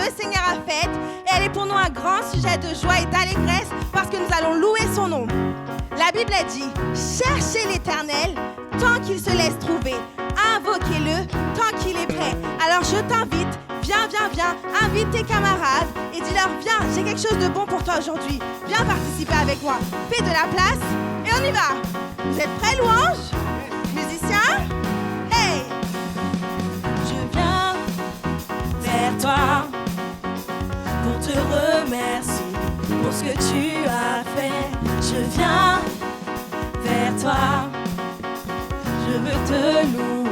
le Seigneur a faite et elle est pour nous un grand sujet de joie et d'allégresse parce que nous allons louer son nom. La Bible a dit, cherchez l'Éternel tant qu'il se laisse trouver. Invoquez-le tant qu'il est prêt. Alors je t'invite, viens, invite tes camarades et dis-leur, viens, j'ai quelque chose de bon pour toi aujourd'hui. Viens participer avec moi. Fais de la place et on y va. Vous êtes prêts, louange? Musiciens? Hey! Je viens vers toi pour te remercier pour ce que tu as fait. Je viens vers toi, je veux te louer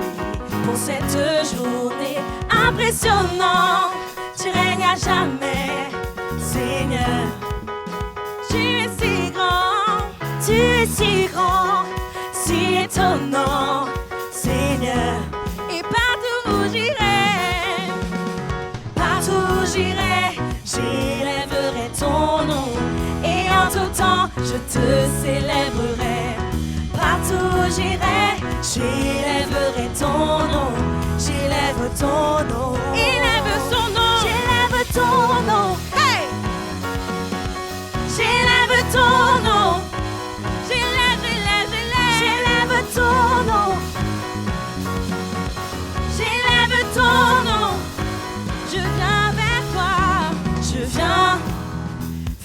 pour cette journée impressionnante. Tu règnes à jamais, Seigneur. Tu es si grand, tu es si grand, si étonnant, Seigneur. Et partout où j'irai, j'élèverai ton nom. Et en tout temps, je te célébrerai. Partout où j'irai, j'élèverai ton nom. J'élève ton nom. Élève son nom. J'élève ton nom. Hey! J'élève ton nom. J'élève ton nom. J'élève ton nom. Je viens vers toi. Je viens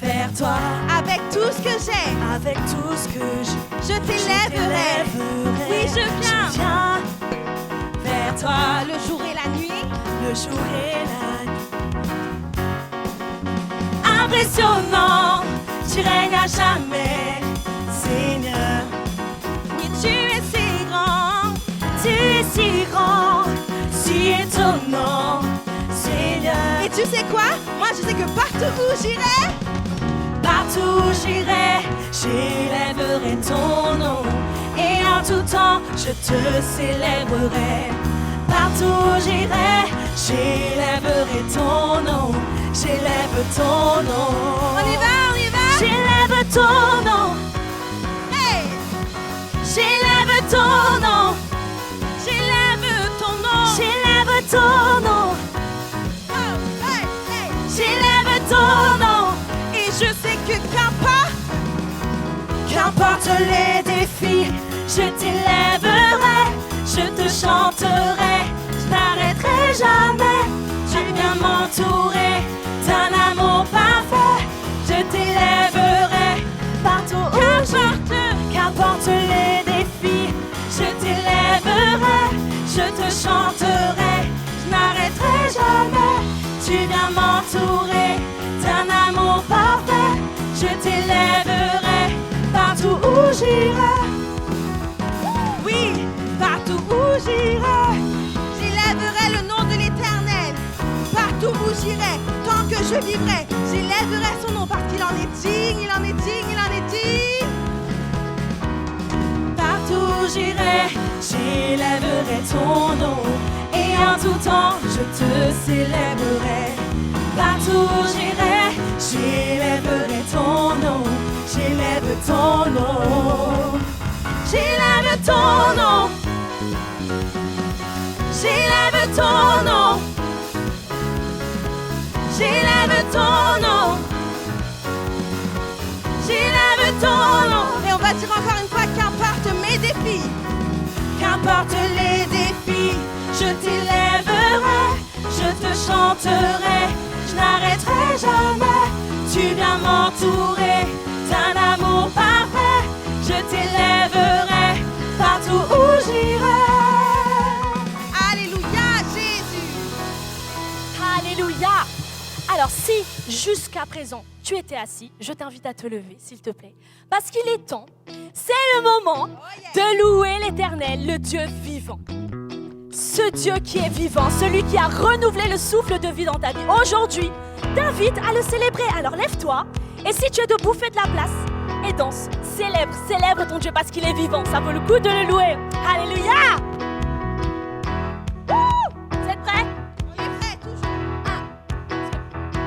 vers toi. Avec tout ce que j'ai, Avec tout ce que j'ai, je t'élèverai. Oui, je viens. Vers toi. Le jour et la nuit. Le jour et la nuit. Impressionnant, tu règnes à jamais, Seigneur. Oui, tu es si grand. Tu es si grand, si étonnant, Seigneur. Et tu sais quoi? Moi, je sais que partout où j'irai, j'élèverai ton nom. Et en tout temps, je te célébrerai. Partout où j'irai, j'élèverai ton nom. J'élève ton nom. on y va. J'élève ton nom. Hey! J'élève ton nom. J'élève ton nom. J'élève ton nom. Oh, hey, hey. J'élève ton nom. Et je sais que Qu'importe les défis, je t'élèverai, je te chanterai, je n'arrêterai jamais. Tu viens m'entourer d'un amour parfait, je t'élèverai partout où qu'importe les défis, je t'élèverai, je te chanterai, je n'arrêterai jamais. Tu viens m'entourer d'un amour parfait, je t'élèverai partout où j'irai. oui, partout où j'irai, j'élèverai le nom de l'Éternel. Partout où j'irai, tant que je vivrai, j'élèverai son nom parce qu'il en est digne, il en est digne, il en est digne. Partout où j'irai, j'élèverai ton nom. Et en tout temps, je te célébrerai. Partout où j'irai, j'élèverai ton nom. J'élève ton nom. J'élève ton nom. J'élève ton nom. J'élève ton nom. J'élève ton nom. Et on va dire encore une fois, qu'importe mes défis, Qu'importe les défis, je t'élèverai, je te chanterai, je n'arrêterai jamais. Tu viens m'entourer d'un amour parfait, je t'élèverai partout où j'irai. alléluia Jésus. Alléluia. Alors si jusqu'à présent tu étais assis, je t'invite à te lever s'il te plaît. Parce qu'il est temps, c'est le moment de louer l'Éternel, le Dieu vivant. Ce Dieu qui est vivant, celui qui a renouvelé le souffle de vie dans ta vie. Aujourd'hui, t'invite à le célébrer. Alors lève-toi et si tu es debout, fais de la place et danse. Célèbre ton Dieu parce qu'il est vivant. Ça vaut le coup de le louer. Alléluia. Vous êtes prêts? On est prêts, toujours.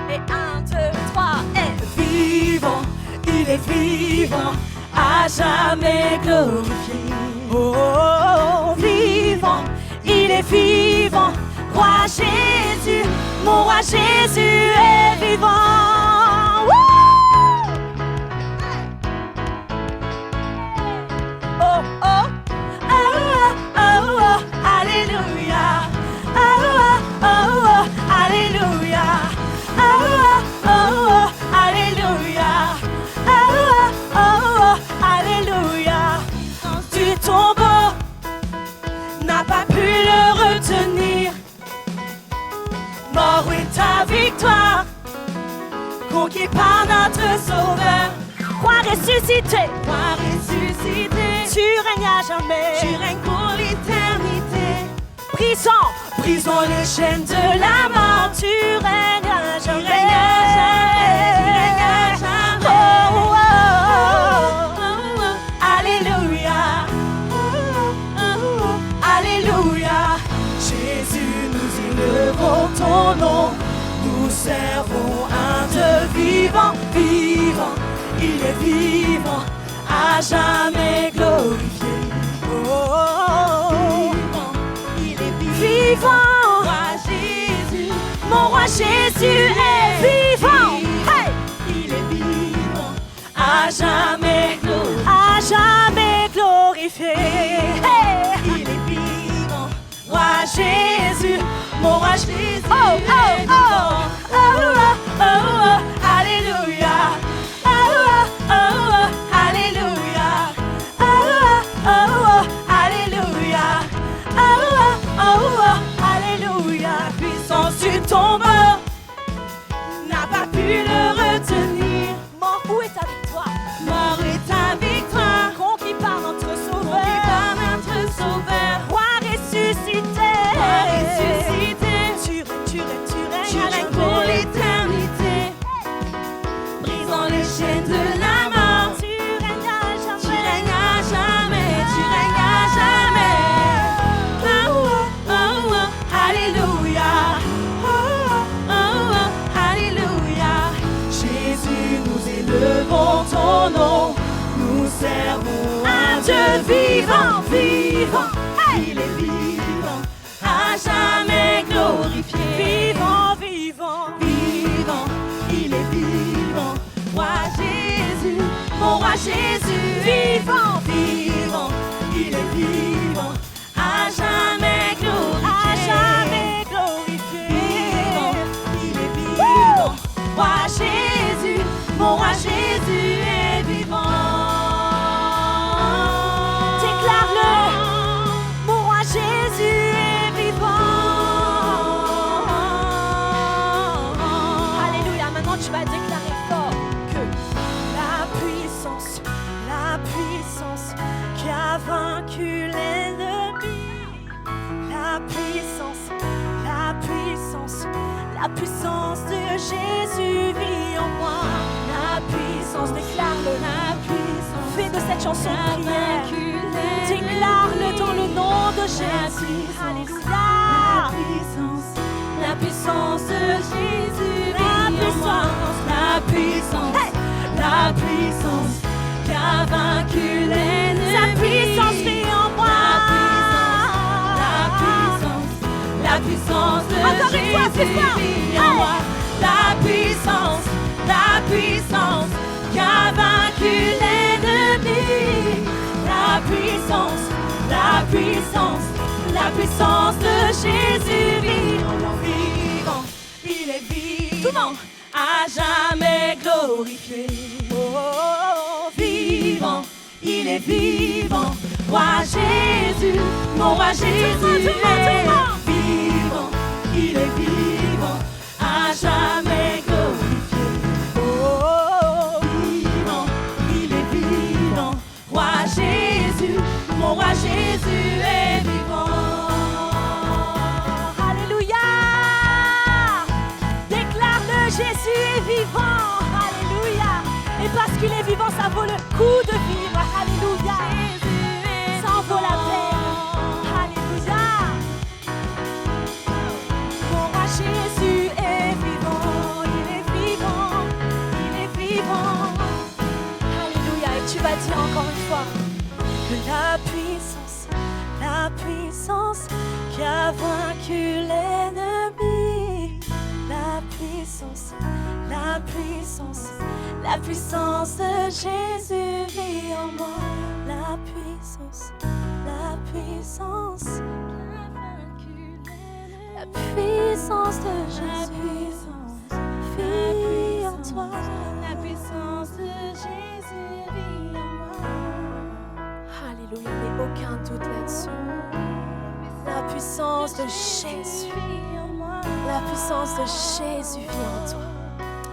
Et 1, 2, 3 et... Vivant, il est vivant, à jamais glorifié. Oh, vivant, il est vivant, roi Jésus, mon roi Jésus est vivant. Wouh! Oh, oh, oh, oh, oh, alléluia. Oh, oh, oh, alléluia. Oh, oh, oh, alléluia. Oh, oh, oh, alléluia. Du tombeau n'a pas pu le retenir. Mort est ta victoire, conquis par notre Sauveur. Roi ressuscité, tu règnes à jamais. Tu règnes pour l'éternité. Brisons les chaînes de la mort. Tu règnes à jamais. Tu règnes à jamais. Oh, oh, oh, oh. Alléluia. Alléluia. Jésus, nous élevons ton nom. Nous servons un Dieu vivant, vivant. Il est vivant, à jamais glorifié. Oh, oh, oh. Il est Vivant, Roi Jésus. mon roi Jésus est vivant. Hey! Il est vivant. À jamais glorifié. Hey! Il est vivant. Roi Jésus, mon roi Jésus. Oh, oh, est oh, oh, oh, oh, oh, alléluia. Oh, oh, oh, alléluia. Oh, oh, oh, alléluia. Oh, oh, oh, alléluia. La puissance du tombeau n'a pas pu le retenir. Mort, où est ta victoire? Mort est ta victoire. Conquis par notre Sauveur. Conquis par notre Sauveur. Roi ressuscité. Roi ressuscité. Tu règnes Tu à règnes pour jamais. l'éternité. Brisant les chaînes de la mort. Tu règnes à jamais. Tu règnes à jamais. Tu règnes à jamais. Oh, oh, oh, oh. Alléluia. Oh, oh, oh. Alléluia. Jésus, nous élevons ton nom. Nous servons un Dieu vivant, vivant. Il est vivant. À jamais glorifié. Vivant, vivant. Vivant. Il est vivant. Roi Jésus. Mon roi Jésus. Vivant, Vivant. Il est vivant. À jamais glorifié. à jamais glorifié. Vivant. Il est vivant. Roi Jésus. Mon roi Jésus est vivant. Déclare-le. Mon roi Jésus est vivant. Alléluia. Maintenant, tu vas déclarer fort que la puissance qui a vaincu l'ennemi, la puissance de Jésus vit en moi. La puissance, déclare-le. La puissance. Fais de cette chanson a une prière. vaincu l'ennemi. Déclare-le dans le nom de Jésus. puissance. Alléluia. La puissance de Jésus La vit en moi. puissance. La puissance. Hey. La puissance qui a vaincu l'ennemi. Sa puissance vit en moi. La puissance de Encore une fois, plus Jésus fort. vit en Hey. moi. La puissance qui a vaincu l'ennemi. La puissance de Jésus vit en moi. Vivant, il est vivant, à jamais glorifié. Oh, vivant, il est vivant, roi Jésus, mon roi Jésus est vivant, il est vivant, à jamais glorifié. Oh, vivant, il est vivant, roi Jésus, mon roi Jésus est vivant. Alléluia. Déclare-le, Jésus est vivant. Alléluia. Et parce qu'il est vivant, ça vaut le coup de vivre. Alléluia. Ça en vaut la peine. Alléluia. Mon roi Jésus est vivant. Il est vivant. Il est vivant. Alléluia. Et tu vas dire encore une fois que la puissance qui a vaincu l'ennemi, puissance, la puissance, la puissance de Jésus vit en moi. La puissance, la puissance, la puissance de Jésus vit en toi. La puissance de Jésus vit en moi. Alléluia, mais aucun doute là-dessus. La puissance de Jésus. La puissance de Jésus vit en toi.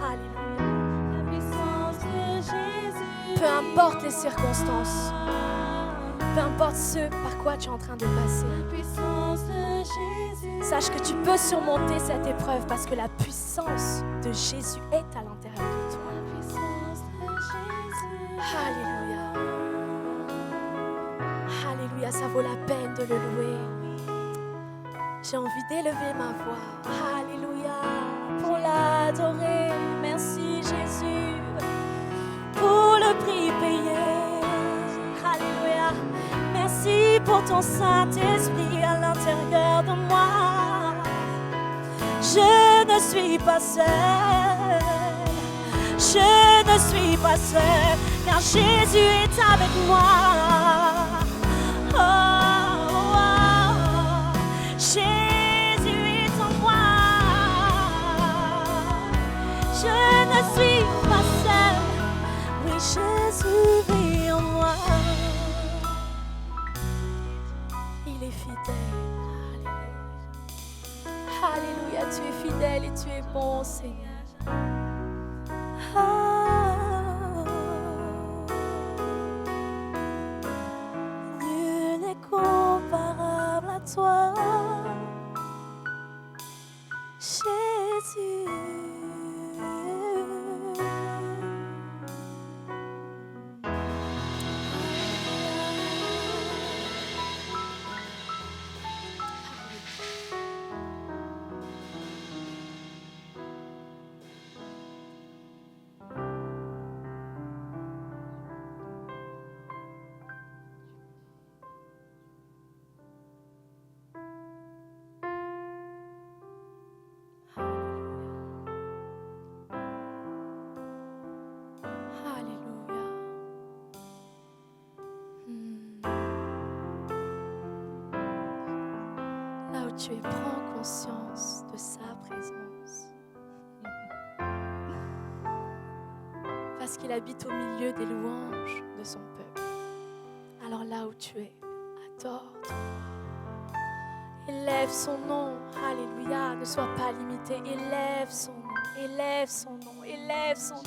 Alléluia. La puissance de Jésus. Peu importe les circonstances, peu importe ce par quoi tu es en train de passer, La puissance de Jésus. sache que tu peux surmonter cette épreuve parce que la puissance de Jésus est à l'intérieur de toi. La puissance de Jésus. Alléluia. Alléluia, ça vaut la peine de le louer. J'ai envie d'élever ma voix. Alléluia. Pour l'adorer. Merci Jésus. Pour le prix payé. Alléluia. Merci pour ton Saint-Esprit à l'intérieur de moi. Je ne suis pas seule. Je ne suis pas seule. Car Jésus est avec moi. Oh, oh, oh. Jésus est en moi. Je ne suis pas seule. Oui, Jésus vit en moi. Il est fidèle. Alléluia. Alléluia, tu es fidèle et tu es bon, Seigneur. Nul n'est comparable à toi, Jésus. Alléluia. Là où tu es, prends conscience de sa présence. Parce qu'il habite au milieu des louanges de son peuple. Alors là où tu es, adore-toi. Élève son nom. Alléluia. Ne sois pas limité. Élève son nom. Élève son nom. Élève son nom.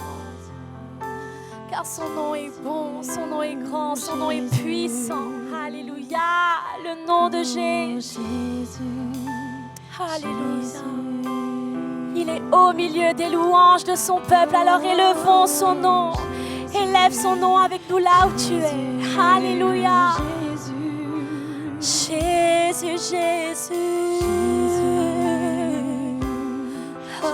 Car son nom est bon, son nom est grand, son nom est puissant. Alléluia, le nom de Jésus. Alléluia. Il est au milieu des louanges de son peuple, alors élevons son nom. Élève son nom avec nous là où tu es. Alléluia. Jésus, Jésus. Oh.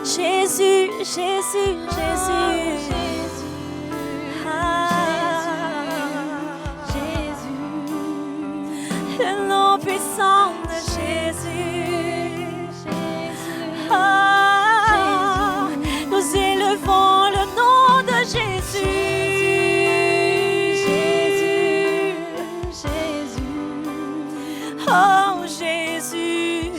Jésus, Jésus, Jésus. Ah. Le nom puissant de Jésus. Ah. Nous élevons le nom de Jésus. Oh Jésus,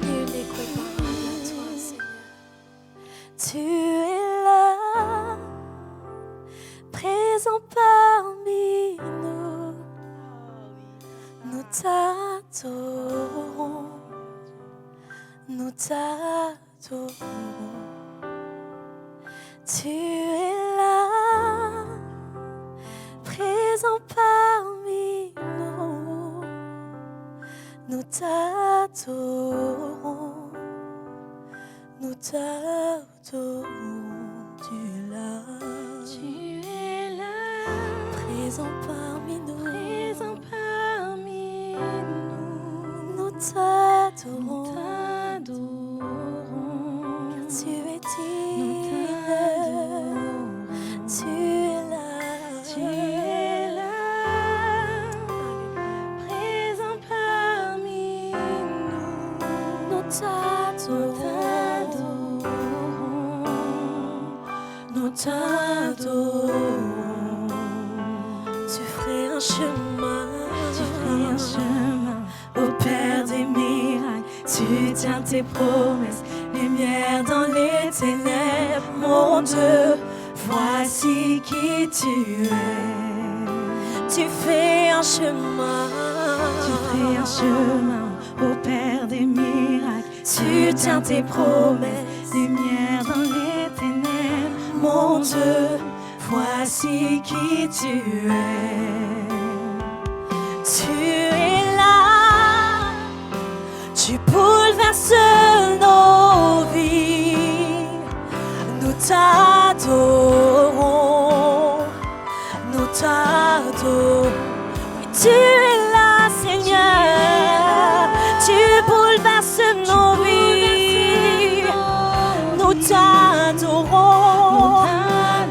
nul n'est comparable à toi, Seigneur. Tu es là, présent parmi nous. Nous t'adorons, nous t'adorons. Tu es là, présent parmi nous, nous t'adorons, nous t'adorons. Tu es là, présent parmi nous, nous t'adorons, car tu es digne, tu es là, présent parmi nous t'adorons. Tu ferais un chemin, au Père des miracles. Tu tiens tes promesses, lumière dans les ténèbres. Mon Dieu, voici qui tu es. Tu fais un chemin, au Père des miracles. Tu tiens tes promesses, lumière dans les ténèbres. Mon Dieu, voici qui tu es. Tu es là, tu bouleverses nos vies. Nous t'adorons, nous t'adorons. Tu es là, Seigneur, tu bouleverses nos vies. Nous t'adorons,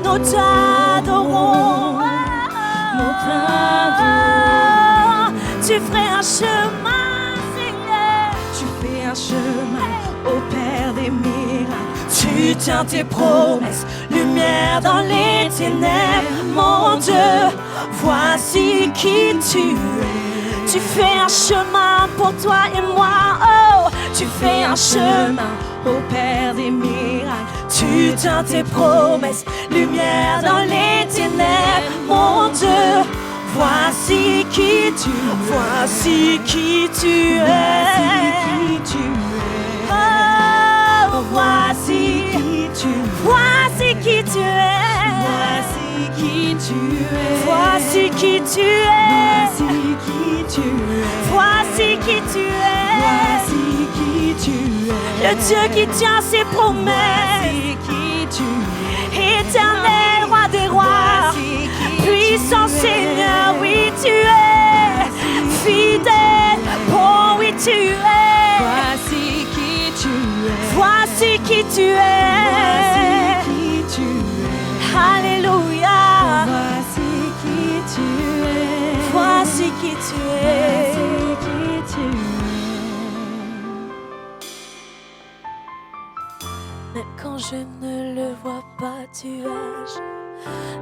nous t'adorons, nous t'adorons. Tu ferais un chemin, Seigneur. Tu fais un chemin, au Père des miracles. Tu tiens tes promesses, lumière dans les ténèbres. Mon Dieu, voici qui tu es. Tu fais un chemin pour toi et moi. Oh, tu fais un chemin, au Père des miracles. Tu tiens tes promesses, lumière dans les ténèbres. Mon Dieu, voici qui tu es. Voici qui tu es. Oh, voici qui tu es. Voici qui tu es. Voici qui tu es. Voici qui tu es. Voici qui tu es. Voici qui tu es. Le Dieu qui tient ses promesses. Voici qui tu es. Éternel, roi des rois. Puissant Seigneur, oui tu es. Fidèle, bon, oui tu es. Voici qui tu es. Voici qui tu es. Voici qui tu es. Alléluia. Voici qui tu es. Voici qui tu es. Voici qui tu es. Même quand je ne le vois pas, tu agis.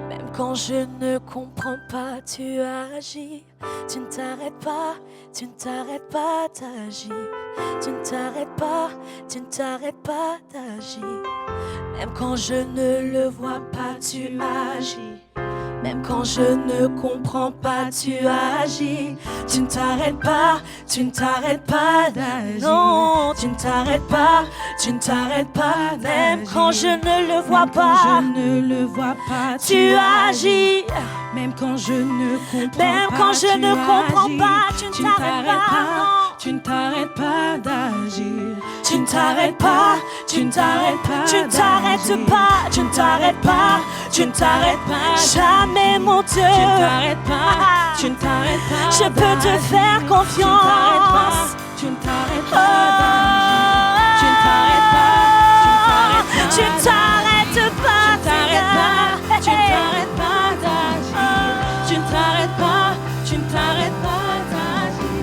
Même quand je ne comprends pas, tu agis. Tu ne t'arrêtes pas, tu ne t'arrêtes pas d'agir. Tu ne t'arrêtes pas, tu ne t'arrêtes pas d'agir. Même quand je ne le vois pas, tu agis. Même quand je ne comprends pas, tu agis. Tu ne t'arrêtes pas, tu ne t'arrêtes pas d'agir. Non, tu ne t'arrêtes pas, tu ne t'arrêtes pas d'agir. Même quand je ne le vois pas, je ne le vois pas, tu agis. Même quand je ne comprends pas, même quand je ne comprends pas, tu ne t'arrêtes pas. Tu ne t'arrêtes pas d'agir. Tu ne t'arrêtes pas, tu ne t'arrêtes pas, tu ne t'arrêtes pas, tu ne t'arrêtes pas, tu ne t'arrêtes pas. Jamais mon Dieu, tu ne t'arrêtes pas, tu ne t'arrêtes pas. Je peux te faire confiance. Tu ne t'arrêtes pas, tu ne t'arrêtes pas, tu ne t'arrêtes pas, tu ne t'arrêtes pas d'agir. Tu ne t'arrêtes pas, tu ne t'arrêtes pas d'agir.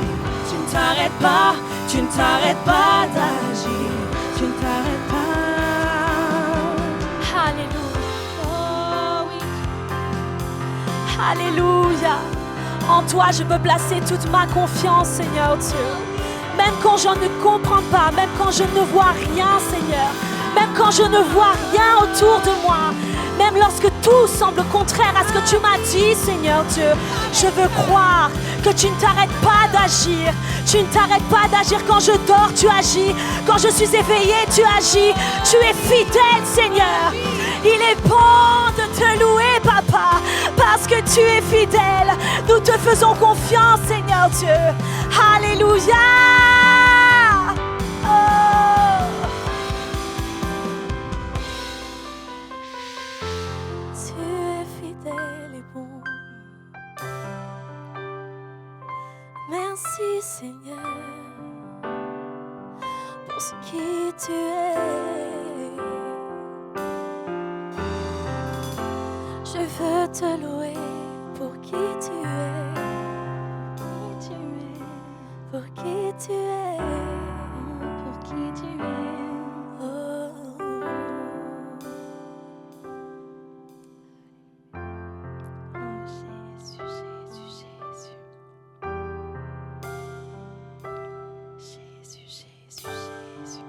Tu ne t'arrêtes pas, tu ne t'arrêtes pas d'agir. Tu ne t'arrêtes pas. Alléluia. Oh oui. Alléluia. En toi, je peux placer toute ma confiance, Seigneur Dieu. Même quand je ne comprends pas, même quand je ne vois rien, Seigneur. Même quand je ne vois rien autour de moi. Même lorsque tout semble contraire à ce que tu m'as dit, Seigneur Dieu. Je veux croire que tu ne t'arrêtes pas d'agir. Tu ne t'arrêtes pas d'agir. Quand je dors, tu agis. Quand je suis éveillée, tu agis. Tu es fidèle, Seigneur. Il est bon de te louer, Papa, parce que tu es fidèle. Nous te faisons confiance, Seigneur Dieu. Alléluia. Oh. Tu es fidèle et bon. Merci, Seigneur, pour ce qui tu es. Je veux te louer pour qui tu es. Pour qui tu es. Pour qui tu es. Oh Jésus, Jésus, Jésus. Jésus, Jésus, Jésus.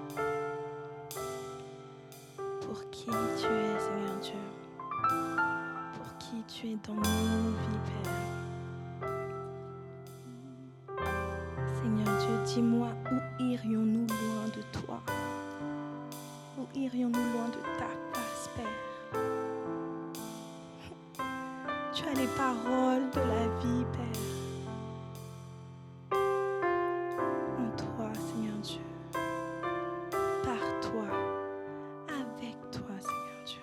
Pour qui tu es, Seigneur Dieu. Pour qui tu es dans nos vies, Père. Seigneur Dieu, dis-moi, où irions-nous loin de toi? Où irions-nous loin de ta face, Père? Tu as les paroles de la vie, Père. En toi, Seigneur Dieu. Par toi. Avec toi, Seigneur Dieu.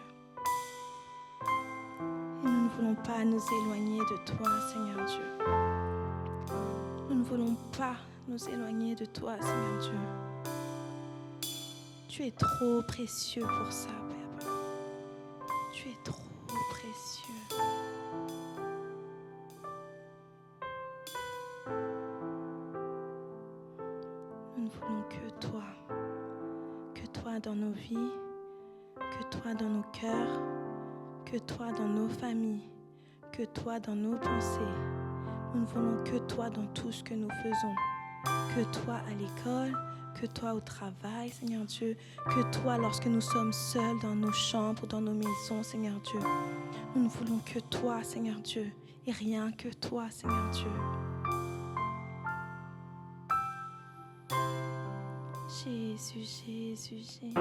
Et nous ne voulons pas nous éloigner de toi, Seigneur Dieu. Nous ne voulons pas nous éloigner de toi, Seigneur Dieu. Tu es trop précieux pour ça, Père. Tu es trop précieux. Nous ne voulons que toi dans nos vies, que toi dans nos cœurs, que toi dans nos familles, que toi dans nos pensées. Nous ne voulons que toi dans tout ce que nous faisons, que toi à l'école, que toi au travail, Seigneur Dieu, que toi lorsque nous sommes seuls dans nos chambres, dans nos maisons, Seigneur Dieu. Nous ne voulons que toi, Seigneur Dieu, et rien que toi, Seigneur Dieu. Jésus, Jésus, Jésus.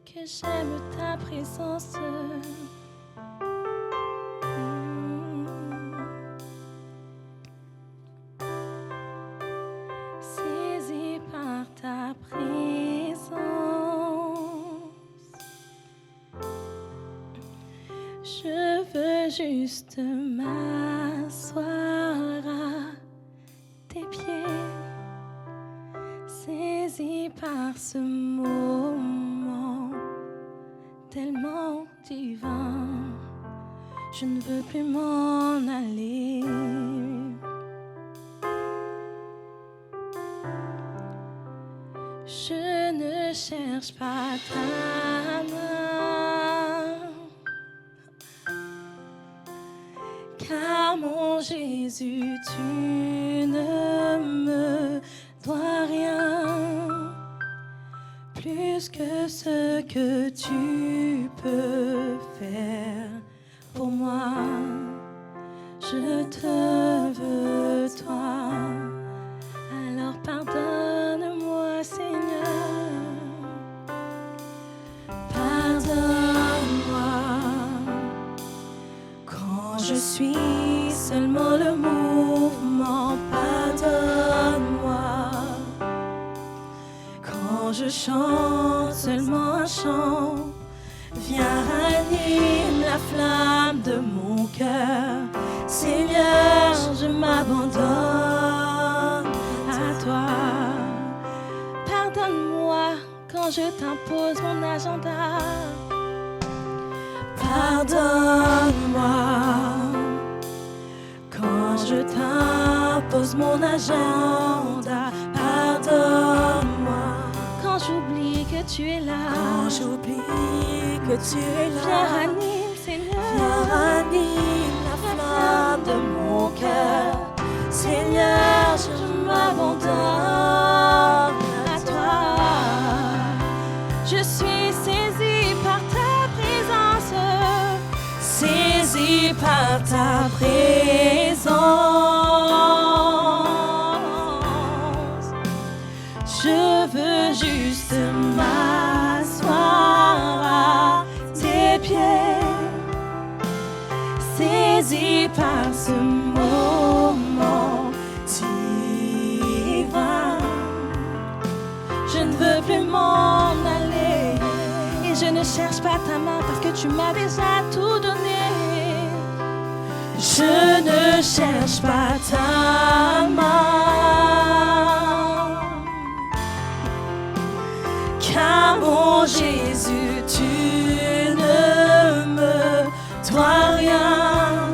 Que j'aime ta présence. Saisi par ta présence. Je veux juste m'asseoir à tes pieds, saisi par ce moment tellement divin. Je ne veux plus m'en aller. Je ne cherche pas ta main, car mon Jésus, tu ne me dois rien, plus que ce que tu peux faire pour moi. Je te veux, toi, alors pardonne-moi, Seigneur. Pardonne-moi quand je suis seulement le mouvement. Pardonne-moi quand je chante seulement un chant. Viens, ranime la flamme de mon cœur. Seigneur, je m'abandonne à toi. Pardonne-moi quand je t'impose mon agenda. Pardonne-moi quand je t'impose mon agenda. Pardonne-moi quand j'oublie que tu es là. Quand j'oublie que tu es là. Viens, ranime, Seigneur. Viens, ranime la flamme de mon cœur. Seigneur, je m'abandonne à toi. Je suis saisie par ta présence. Saisie par ta présence. Je veux juste m'asseoir à tes pieds, saisie par ce moment divin. Je ne veux plus m'en aller et je ne cherche pas ta main parce que tu m'as déjà tout donné. Je ne cherche pas ta main, car mon Jésus, tu ne me dois rien,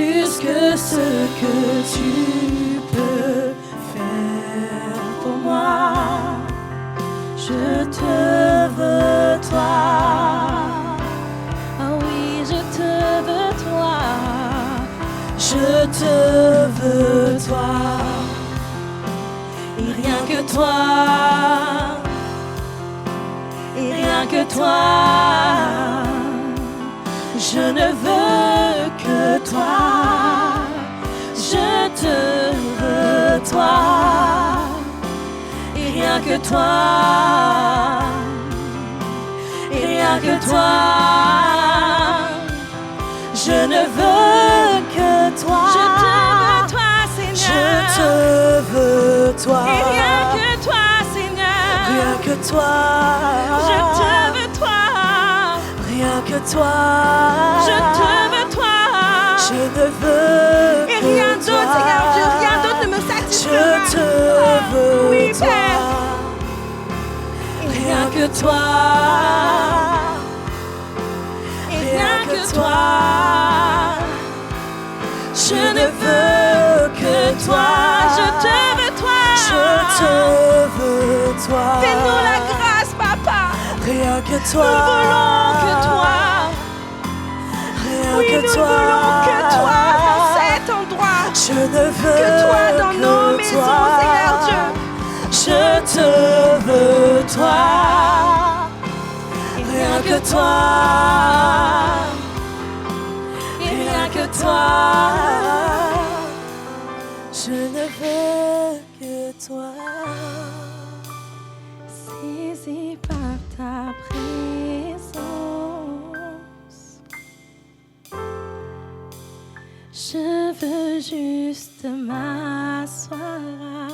plus que ce que tu peux faire pour moi. Je te veux toi. Ah oui, je te veux toi. Je te veux toi. Et rien que toi. Et rien que toi. Je ne veux que toi. Je te veux toi. Et rien que toi. Et rien que toi. Je ne veux que toi. Je te veux, toi, Seigneur. Je te veux toi. Et rien que toi, Seigneur. Rien que toi. Je te veux, toi. Rien que toi. Je te veux, toi. Je ne veux Et que rien d'autre, toi. Seigneur Dieu, rien d'autre ne me satisfera. Je te veux oui, toi. Père. Rien que toi. Et rien que toi. Je ne veux que toi. Je te veux, toi. Je te veux toi. Fais-nous la grâce, Papa. Rien que Nous toi. ne voulons que toi. Rien Oui, que nous ne toi. voulons que toi dans cet endroit. Je ne veux Que toi dans que nos maisons, toi. Seigneur Dieu. Je te veux toi. Et rien que toi. Et rien que toi. Je ne veux que toi. Saisi par ta présence, je veux juste m'asseoir à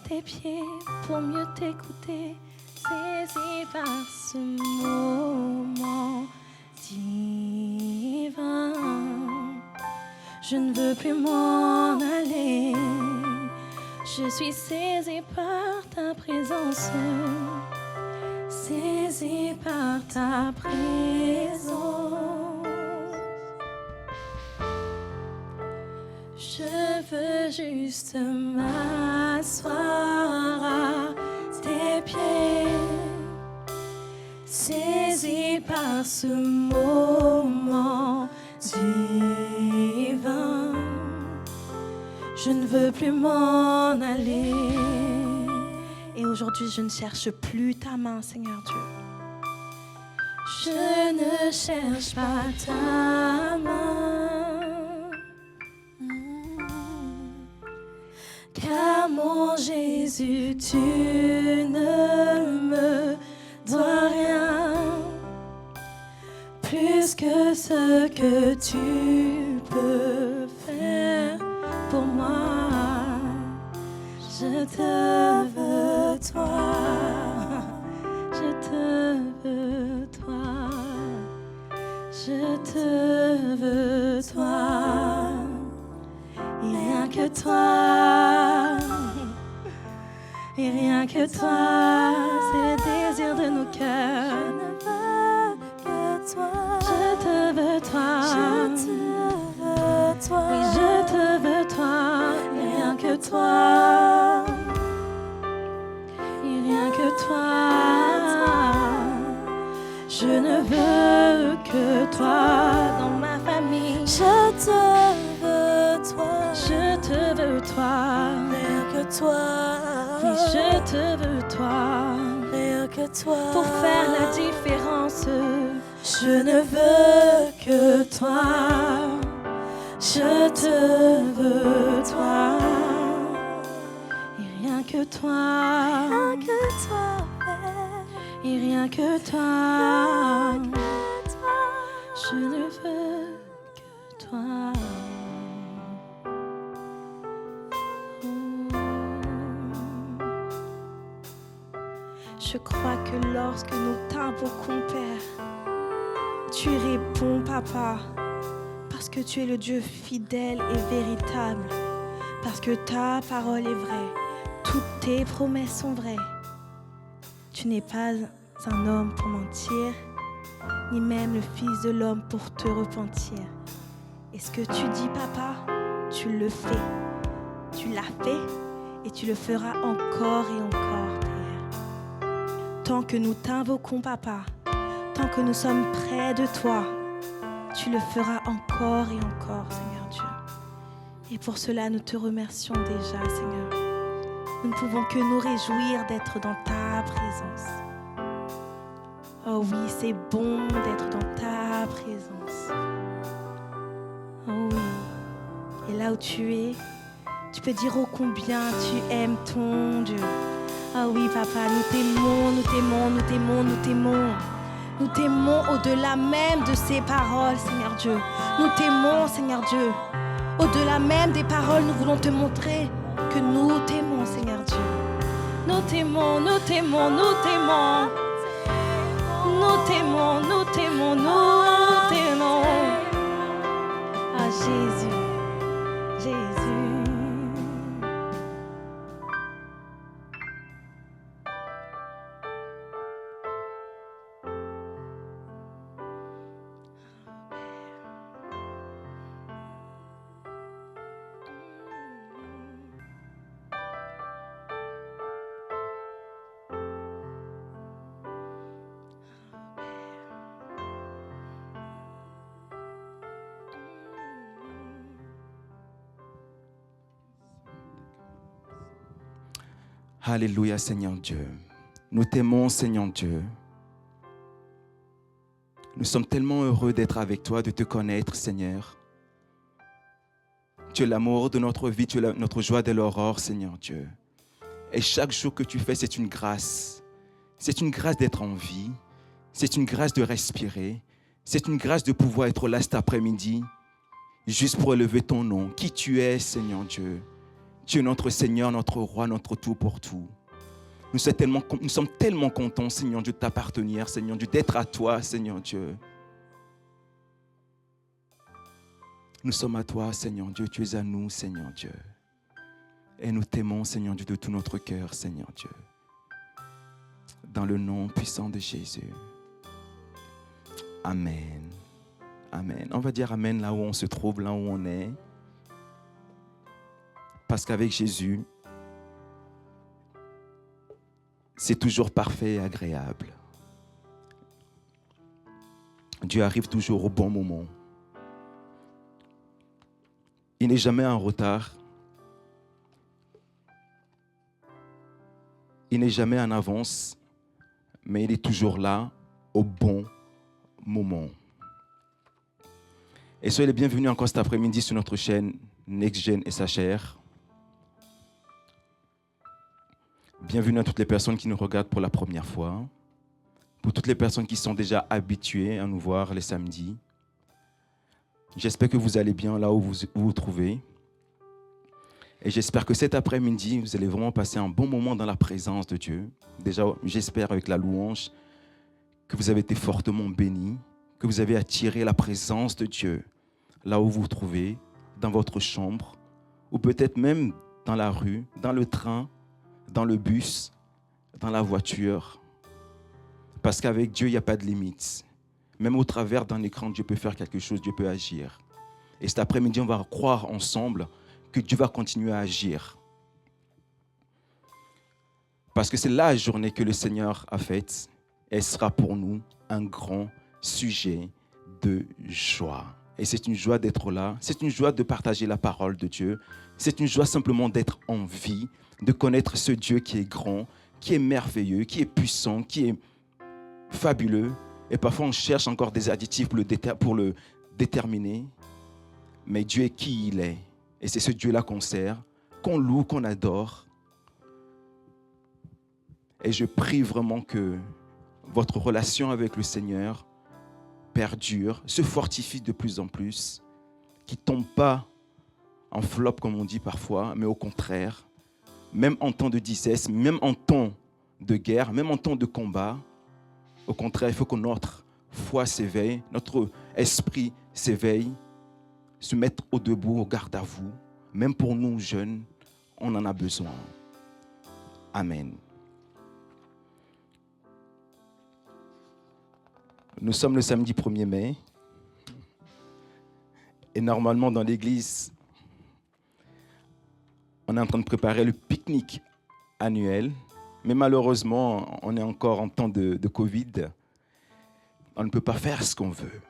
tes pieds pour mieux t'écouter. Saisi par ce moment divin, je ne veux plus m'en aller. Je suis saisie par ta présence, saisie par ta présence. Je veux juste m'asseoir à tes pieds, saisie par ce moment divin. Je ne veux plus m'en aller. Et aujourd'hui, je ne cherche plus ta main, Seigneur Dieu. Je ne cherche pas ta main. Car mon Jésus, tu ne me dois rien. Plus que ce que tu peux faire pour moi. Je te veux toi, je te veux toi, je te veux toi, et rien que toi, et rien que toi, c'est le désir de nos cœurs. Je te veux toi, je te veux toi, oui, je te veux toi, et rien que toi, et rien que toi, je ne veux que toi dans ma famille. Je te veux toi, je te veux toi, rien que toi, oui, je te veux toi, rien que toi, pour faire la différence. Je ne veux que toi, je te veux toi, et rien que toi, et rien que toi, je ne veux que toi. Je crois que lorsque nous t'invoquons, Père, tu réponds, Papa, parce que tu es le Dieu fidèle et véritable, parce que ta parole est vraie, toutes tes promesses sont vraies. Tu n'es pas un homme pour mentir, ni même le Fils de l'homme pour te repentir. Et ce que tu dis, papa, tu le fais. Tu l'as fait et tu le feras encore et encore, Père. Tant que nous t'invoquons, papa, tant que nous sommes près de toi, tu le feras encore et encore, Seigneur Dieu. Et pour cela, nous te remercions déjà, Seigneur. Nous ne pouvons que nous réjouir d'être dans ta présence. Oh oui, c'est bon d'être dans ta présence. Oh oui. Et là où tu es, tu peux dire ô combien tu aimes ton Dieu. Ah oui, papa, nous t'aimons, nous t'aimons, nous t'aimons, nous t'aimons. Nous t'aimons au-delà même de ces paroles, Seigneur Dieu. Nous t'aimons, Seigneur Dieu. Au-delà même des paroles, nous voulons te montrer que nous t'aimons, Seigneur Dieu. Nous t'aimons, nous t'aimons, nous t'aimons. Nous t'aimons, nous t'aimons, nous t'aimons. Ah Jésus, Jésus. Alléluia, Seigneur Dieu. Nous t'aimons, Seigneur Dieu. Nous sommes tellement heureux d'être avec toi, de te connaître, Seigneur. Tu es l'amour de notre vie, tu es notre joie de l'aurore, Seigneur Dieu. Et chaque jour que tu fais, c'est une grâce. C'est une grâce d'être en vie. C'est une grâce de respirer. C'est une grâce de pouvoir être là cet après-midi, juste pour élever ton nom. Qui tu es, Seigneur Dieu. Tu es notre Seigneur, notre Roi, notre tout pour tout. Nous sommes tellement contents, Seigneur Dieu, de t'appartenir, Seigneur Dieu, d'être à toi, Seigneur Dieu. Nous sommes à toi, Seigneur Dieu, tu es à nous, Seigneur Dieu. Et nous t'aimons, Seigneur Dieu, de tout notre cœur, Seigneur Dieu. Dans le nom puissant de Jésus. Amen. Amen. On va dire Amen là où on se trouve, là où on est. Parce qu'avec Jésus, c'est toujours parfait et agréable. Dieu arrive toujours au bon moment. Il n'est jamais en retard. Il n'est jamais en avance, mais il est toujours là au bon moment. Et soyez les bienvenus encore cet après-midi sur notre chaîne NextGen et sa chair. Bienvenue à toutes les personnes qui nous regardent pour la première fois. Pour toutes les personnes qui sont déjà habituées à nous voir les samedis. J'espère que vous allez bien là où vous vous trouvez. Et j'espère que cet après-midi, vous allez vraiment passer un bon moment dans la présence de Dieu. Déjà, j'espère avec la louange que vous avez été fortement bénis, que vous avez attiré la présence de Dieu là où vous vous trouvez, dans votre chambre, ou peut-être même dans la rue, dans le train, dans le bus, dans la voiture. Parce qu'avec Dieu, il n'y a pas de limite. Même au travers d'un écran, Dieu peut faire quelque chose, Dieu peut agir. Et cet après-midi, on va croire ensemble que Dieu va continuer à agir. Parce que c'est la journée que le Seigneur a faite. Elle sera pour nous un grand sujet de joie. Et c'est une joie d'être là. C'est une joie de partager la parole de Dieu. C'est une joie simplement d'être en vie, de connaître ce Dieu qui est grand, qui est merveilleux, qui est puissant, qui est fabuleux. Et parfois, on cherche encore des adjectifs pour le déterminer. Mais Dieu est qui il est. Et c'est ce Dieu-là qu'on sert, qu'on loue, qu'on adore. Et je prie vraiment que votre relation avec le Seigneur perdure, se fortifie de plus en plus, qu'il ne tombe pas en flop, comme on dit parfois, mais au contraire, même en temps de disette, même en temps de guerre, même en temps de combat, au contraire, il faut que notre foi s'éveille, notre esprit s'éveille, se mettre au debout, au garde à vous. Même pour nous jeunes, on en a besoin. Amen. Nous sommes le samedi 1er mai. Et normalement, dans l'église, on est en train de préparer le pique-nique annuel. Mais malheureusement, on est encore en temps de Covid. On ne peut pas faire ce qu'on veut.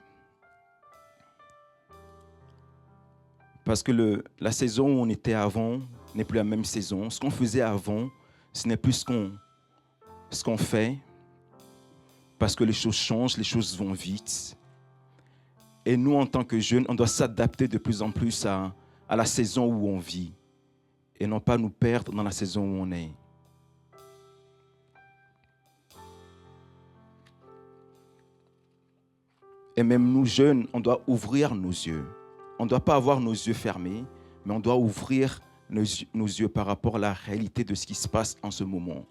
Parce que la saison où on était avant n'est plus la même saison. Ce qu'on faisait avant, ce n'est plus ce qu'on fait. Parce que les choses changent, les choses vont vite. Et nous, en tant que jeunes, on doit s'adapter de plus en plus à la saison où on vit. Et non pas nous perdre dans la saison où on est. Et même nous, jeunes, on doit ouvrir nos yeux. On ne doit pas avoir nos yeux fermés, mais on doit ouvrir nos yeux par rapport à la réalité de ce qui se passe en ce moment.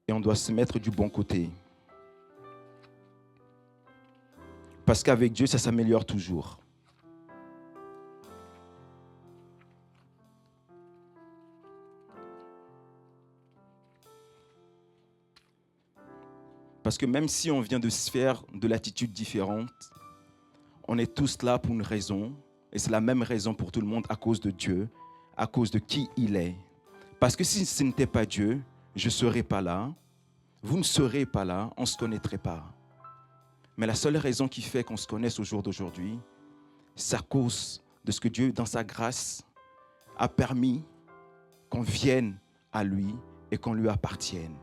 Et on doit se mettre du bon côté. Parce qu'avec Dieu, ça s'améliore toujours. Parce que même si on vient de sphères de l'attitude différente, on est tous là pour une raison. Et c'est la même raison pour tout le monde à cause de Dieu, à cause de qui il est. Parce que si ce n'était pas Dieu, je ne serais pas là. Vous ne serez pas là, on ne se connaîtrait pas. Mais la seule raison qui fait qu'on se connaisse au jour d'aujourd'hui, c'est à cause de ce que Dieu, dans sa grâce, a permis qu'on vienne à lui et qu'on lui appartienne.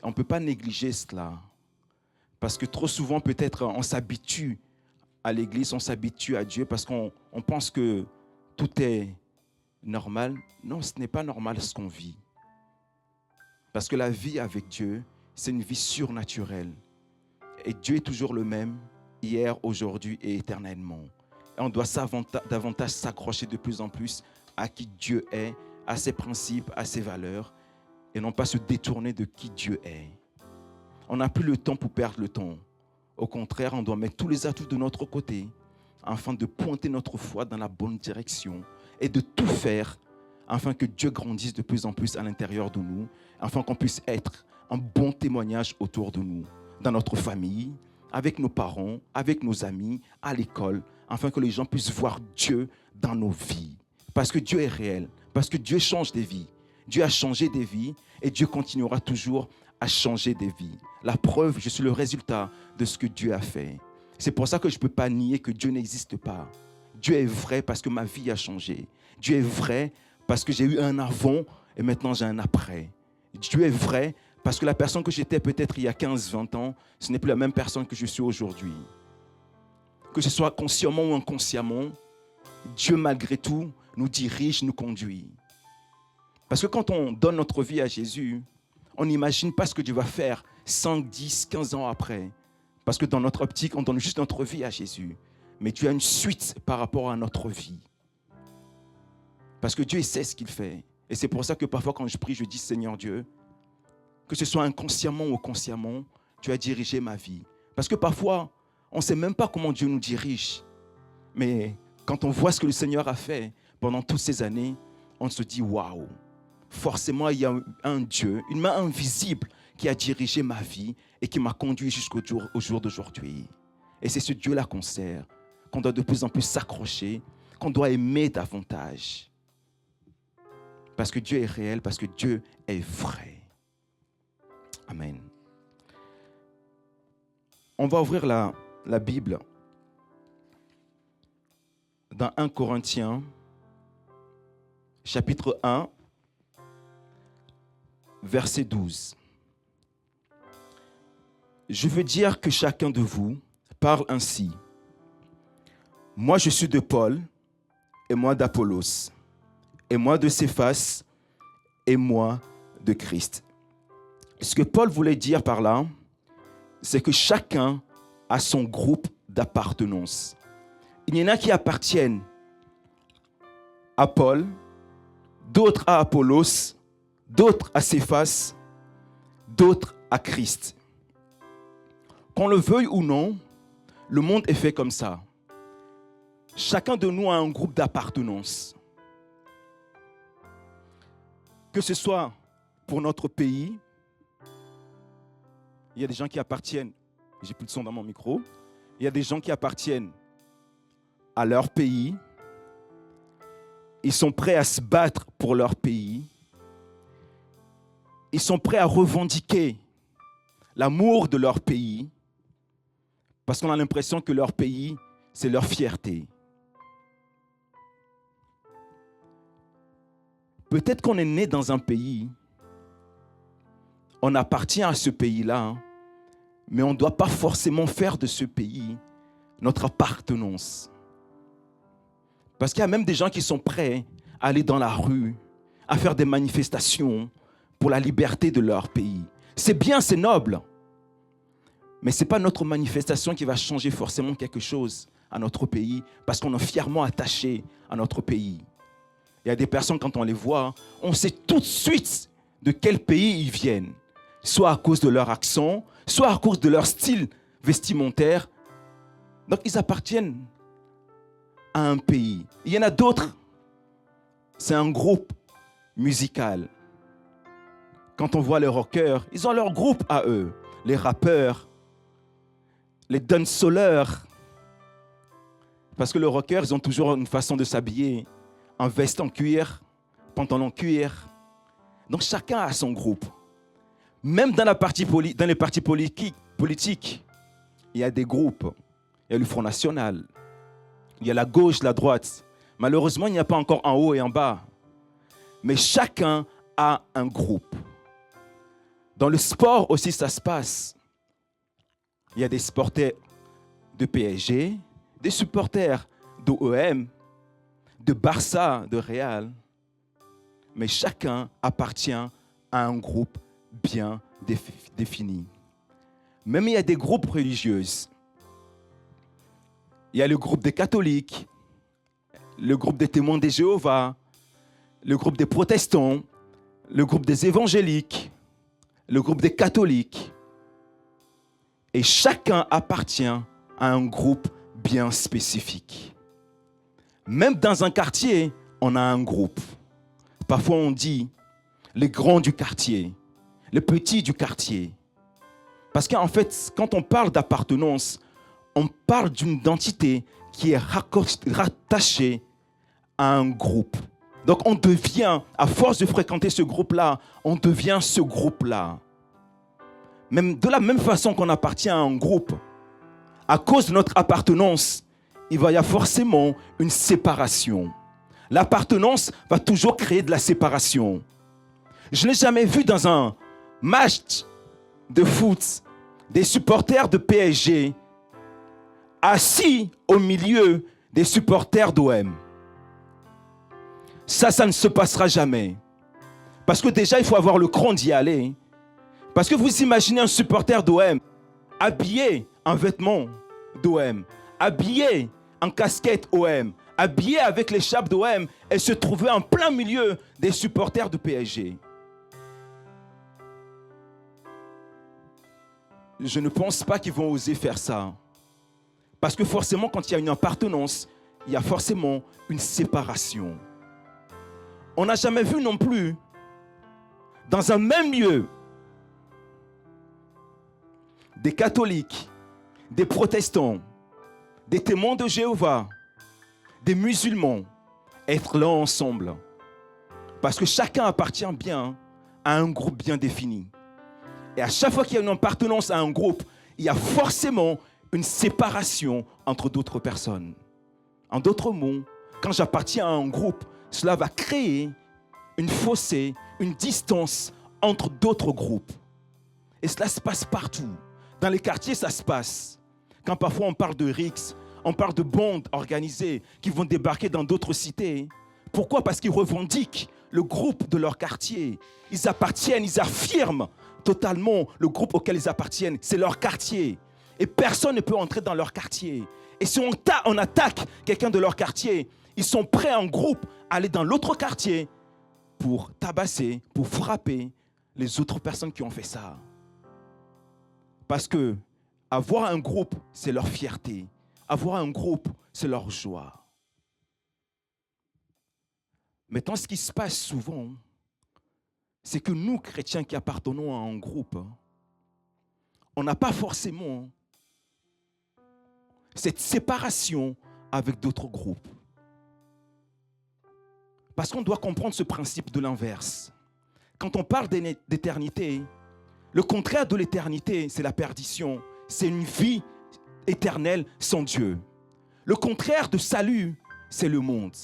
On ne peut pas négliger cela. Parce que trop souvent, peut-être, on s'habitue à l'église, on s'habitue à Dieu parce qu'on pense que tout est normal. Non, ce n'est pas normal ce qu'on vit. Parce que la vie avec Dieu, c'est une vie surnaturelle. Et Dieu est toujours le même, hier, aujourd'hui et éternellement. Et on doit davantage s'accrocher de plus en plus à qui Dieu est, à ses principes, à ses valeurs, et non pas se détourner de qui Dieu est. On n'a plus le temps pour perdre le temps. Au contraire, on doit mettre tous les atouts de notre côté afin de pointer notre foi dans la bonne direction et de tout faire afin que Dieu grandisse de plus en plus à l'intérieur de nous, afin qu'on puisse être un bon témoignage autour de nous, dans notre famille, avec nos parents, avec nos amis, à l'école, afin que les gens puissent voir Dieu dans nos vies. Parce que Dieu est réel, parce que Dieu change des vies. Dieu a changé des vies et Dieu continuera toujours à changer des vies. La preuve, je suis le résultat de ce que Dieu a fait. C'est pour ça que je ne peux pas nier que Dieu n'existe pas. Dieu est vrai parce que ma vie a changé. Dieu est vrai parce que j'ai eu un avant et maintenant j'ai un après. Dieu est vrai parce que la personne que j'étais peut-être il y a 15-20 ans, ce n'est plus la même personne que je suis aujourd'hui. Que ce soit consciemment ou inconsciemment, Dieu malgré tout nous dirige, nous conduit. Parce que quand on donne notre vie à Jésus, on n'imagine pas ce que Dieu va faire 5, 10, 15 ans après. Parce que dans notre optique, on donne juste notre vie à Jésus. Mais Dieu a une suite par rapport à notre vie. Parce que Dieu sait ce qu'il fait. Et c'est pour ça que parfois quand je prie, je dis Seigneur Dieu, que ce soit inconsciemment ou consciemment, tu as dirigé ma vie. Parce que parfois, on ne sait même pas comment Dieu nous dirige. Mais quand on voit ce que le Seigneur a fait pendant toutes ces années, on se dit waouh. Forcément, il y a un Dieu, une main invisible qui a dirigé ma vie et qui m'a conduit jusqu'au jour d'aujourd'hui. Et c'est ce Dieu-là qu'on sert, qu'on doit de plus en plus s'accrocher, qu'on doit aimer davantage. Parce que Dieu est réel, parce que Dieu est vrai. Amen. On va ouvrir la Bible dans 1 Corinthiens, chapitre 1, verset 12. Je veux dire que chacun de vous parle ainsi. Moi, je suis de Paul, et moi d'Apollos, et moi de Céphas, et moi de Christ. Ce que Paul voulait dire par là, c'est que chacun a son groupe d'appartenance. Il y en a qui appartiennent à Paul, d'autres à Apollos, d'autres à Céphas, d'autres à Christ. Qu'on le veuille ou non, le monde est fait comme ça. Chacun de nous a un groupe d'appartenance. Que ce soit pour notre pays, Il y a des gens qui appartiennent, j'ai plus de son dans mon micro, il y a des gens qui appartiennent à leur pays. Ils sont prêts à se battre pour leur pays. Ils sont prêts à revendiquer l'amour de leur pays parce qu'on a l'impression que leur pays, c'est leur fierté. Peut-être qu'on est né dans un pays, on appartient à ce pays-là, mais on ne doit pas forcément faire de ce pays notre appartenance. Parce qu'il y a même des gens qui sont prêts à aller dans la rue, à faire des manifestations pour la liberté de leur pays. C'est bien, c'est noble. Mais ce n'est pas notre manifestation qui va changer forcément quelque chose à notre pays parce qu'on est fièrement attaché à notre pays. Il y a des personnes, quand on les voit, on sait tout de suite de quel pays ils viennent. Soit à cause de leur accent, soit à cause de leur style vestimentaire. Donc ils appartiennent à un pays. Il y en a d'autres, c'est un groupe musical. Quand on voit les rockers, ils ont leur groupe à eux. Les rappeurs, les dancehallers. Parce que les rockers, ils ont toujours une façon de s'habiller. En veste en cuir, pantalon en cuir. Donc chacun a son groupe. Même dans les partis politiques, il y a des groupes. Il y a le Front National. Il y a la gauche, la droite. Malheureusement, il n'y a pas encore en haut et en bas. Mais chacun a un groupe. Dans le sport aussi, ça se passe. Il y a des supporters de PSG, des supporters d'OM, de Barça, de Real. Mais chacun appartient à un groupe bien défini. Même il y a des groupes religieux. Il y a le groupe des catholiques, le groupe des témoins de Jéhovah, le groupe des protestants, le groupe des évangéliques, le groupe des catholiques. Et chacun appartient à un groupe bien spécifique. Même dans un quartier, on a un groupe. Parfois on dit les grands du quartier, les petits du quartier. Parce qu'en fait, quand on parle d'appartenance, on parle d'une identité qui est rattachée à un groupe. Donc on devient, à force de fréquenter ce groupe-là, on devient ce groupe-là. Même de la même façon qu'on appartient à un groupe, à cause de notre appartenance, il va y avoir forcément une séparation. L'appartenance va toujours créer de la séparation. Je n'ai jamais vu dans un match de foot des supporters de PSG assis au milieu des supporters d'OM. Ça ne se passera jamais. Parce que déjà, il faut avoir le cran d'y aller. Parce que vous imaginez un supporter d'OM habillé en vêtements d'OM, habillé en casquette OM, habillé avec l'écharpe d'OM et se trouver en plein milieu des supporters de PSG. Je ne pense pas qu'ils vont oser faire ça. Parce que forcément, quand il y a une appartenance, il y a forcément une séparation. On n'a jamais vu non plus, dans un même lieu, des catholiques, des protestants, des témoins de Jéhovah, des musulmans, être là ensemble. Parce que chacun appartient bien à un groupe bien défini. Et à chaque fois qu'il y a une appartenance à un groupe, il y a forcément une séparation entre d'autres personnes. En d'autres mots, quand j'appartiens à un groupe, cela va créer une fossé, une distance entre d'autres groupes. Et cela se passe partout. Dans les quartiers, ça se passe. Quand parfois on parle de rixes, on parle de bandes organisées qui vont débarquer dans d'autres cités. Pourquoi? Parce qu'ils revendiquent le groupe de leur quartier. Ils appartiennent, ils affirment totalement le groupe auquel ils appartiennent. C'est leur quartier. Et personne ne peut entrer dans leur quartier. Et si on attaque quelqu'un de leur quartier, ils sont prêts en groupe à aller dans l'autre quartier pour tabasser, pour frapper les autres personnes qui ont fait ça. Parce que avoir un groupe, c'est leur fierté. Avoir un groupe, c'est leur joie. Maintenant, ce qui se passe souvent, c'est que nous, chrétiens qui appartenons à un groupe, on n'a pas forcément cette séparation avec d'autres groupes. Parce qu'on doit comprendre ce principe de l'inverse. Quand on parle d'éternité, le contraire de l'éternité, c'est la perdition. C'est une vie éternelle sans Dieu. Le contraire de salut, c'est le monde.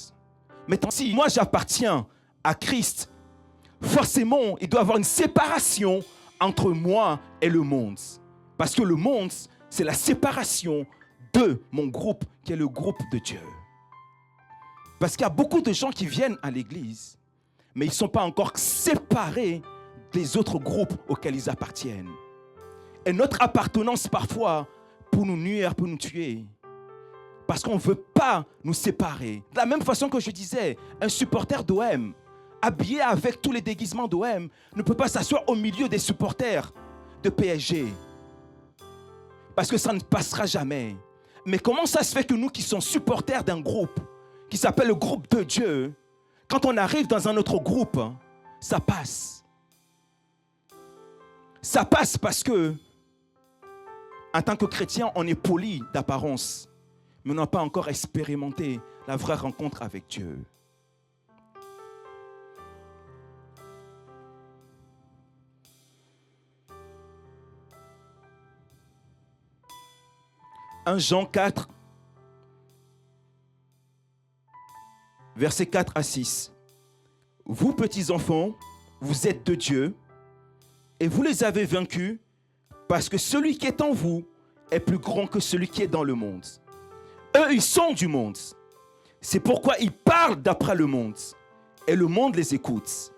Maintenant, si moi j'appartiens à Christ, forcément, il doit y avoir une séparation entre moi et le monde. Parce que le monde, c'est la séparation de mon groupe, qui est le groupe de Dieu. Parce qu'il y a beaucoup de gens qui viennent à l'église, mais ils ne sont pas encore séparés des autres groupes auxquels ils appartiennent. Et notre appartenance, parfois, pour nous nuire, pour nous tuer. Parce qu'on ne veut pas nous séparer. De la même façon que je disais, un supporter d'OM, habillé avec tous les déguisements d'OM, ne peut pas s'asseoir au milieu des supporters de PSG. Parce que ça ne passera jamais. Mais comment ça se fait que nous qui sommes supporters d'un groupe, qui s'appelle le groupe de Dieu, quand on arrive dans un autre groupe, ça passe. Ça passe parce que, en tant que chrétien, on est poli d'apparence, mais on n'a pas encore expérimenté la vraie rencontre avec Dieu. « 1 Jean 4, versets 4 à 6. « Vous, petits enfants, vous êtes de Dieu, et vous les avez vaincus, parce que celui qui est en vous est plus grand que celui qui est dans le monde. Eux, ils sont du monde. C'est pourquoi ils parlent d'après le monde, et le monde les écoute.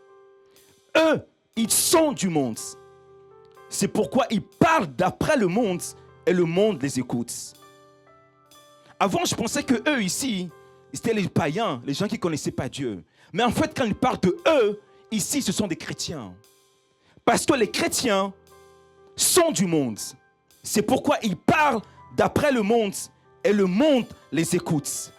Eux, ils sont du monde. C'est pourquoi ils parlent d'après le monde, et le monde les écoute. » Avant, je pensais que eux ici, c'était les païens, les gens qui ne connaissaient pas Dieu. Mais en fait, quand ils parlent de eux, ici, ce sont des chrétiens. Parce que les chrétiens sont du monde. C'est pourquoi ils parlent d'après le monde et le monde les écoute.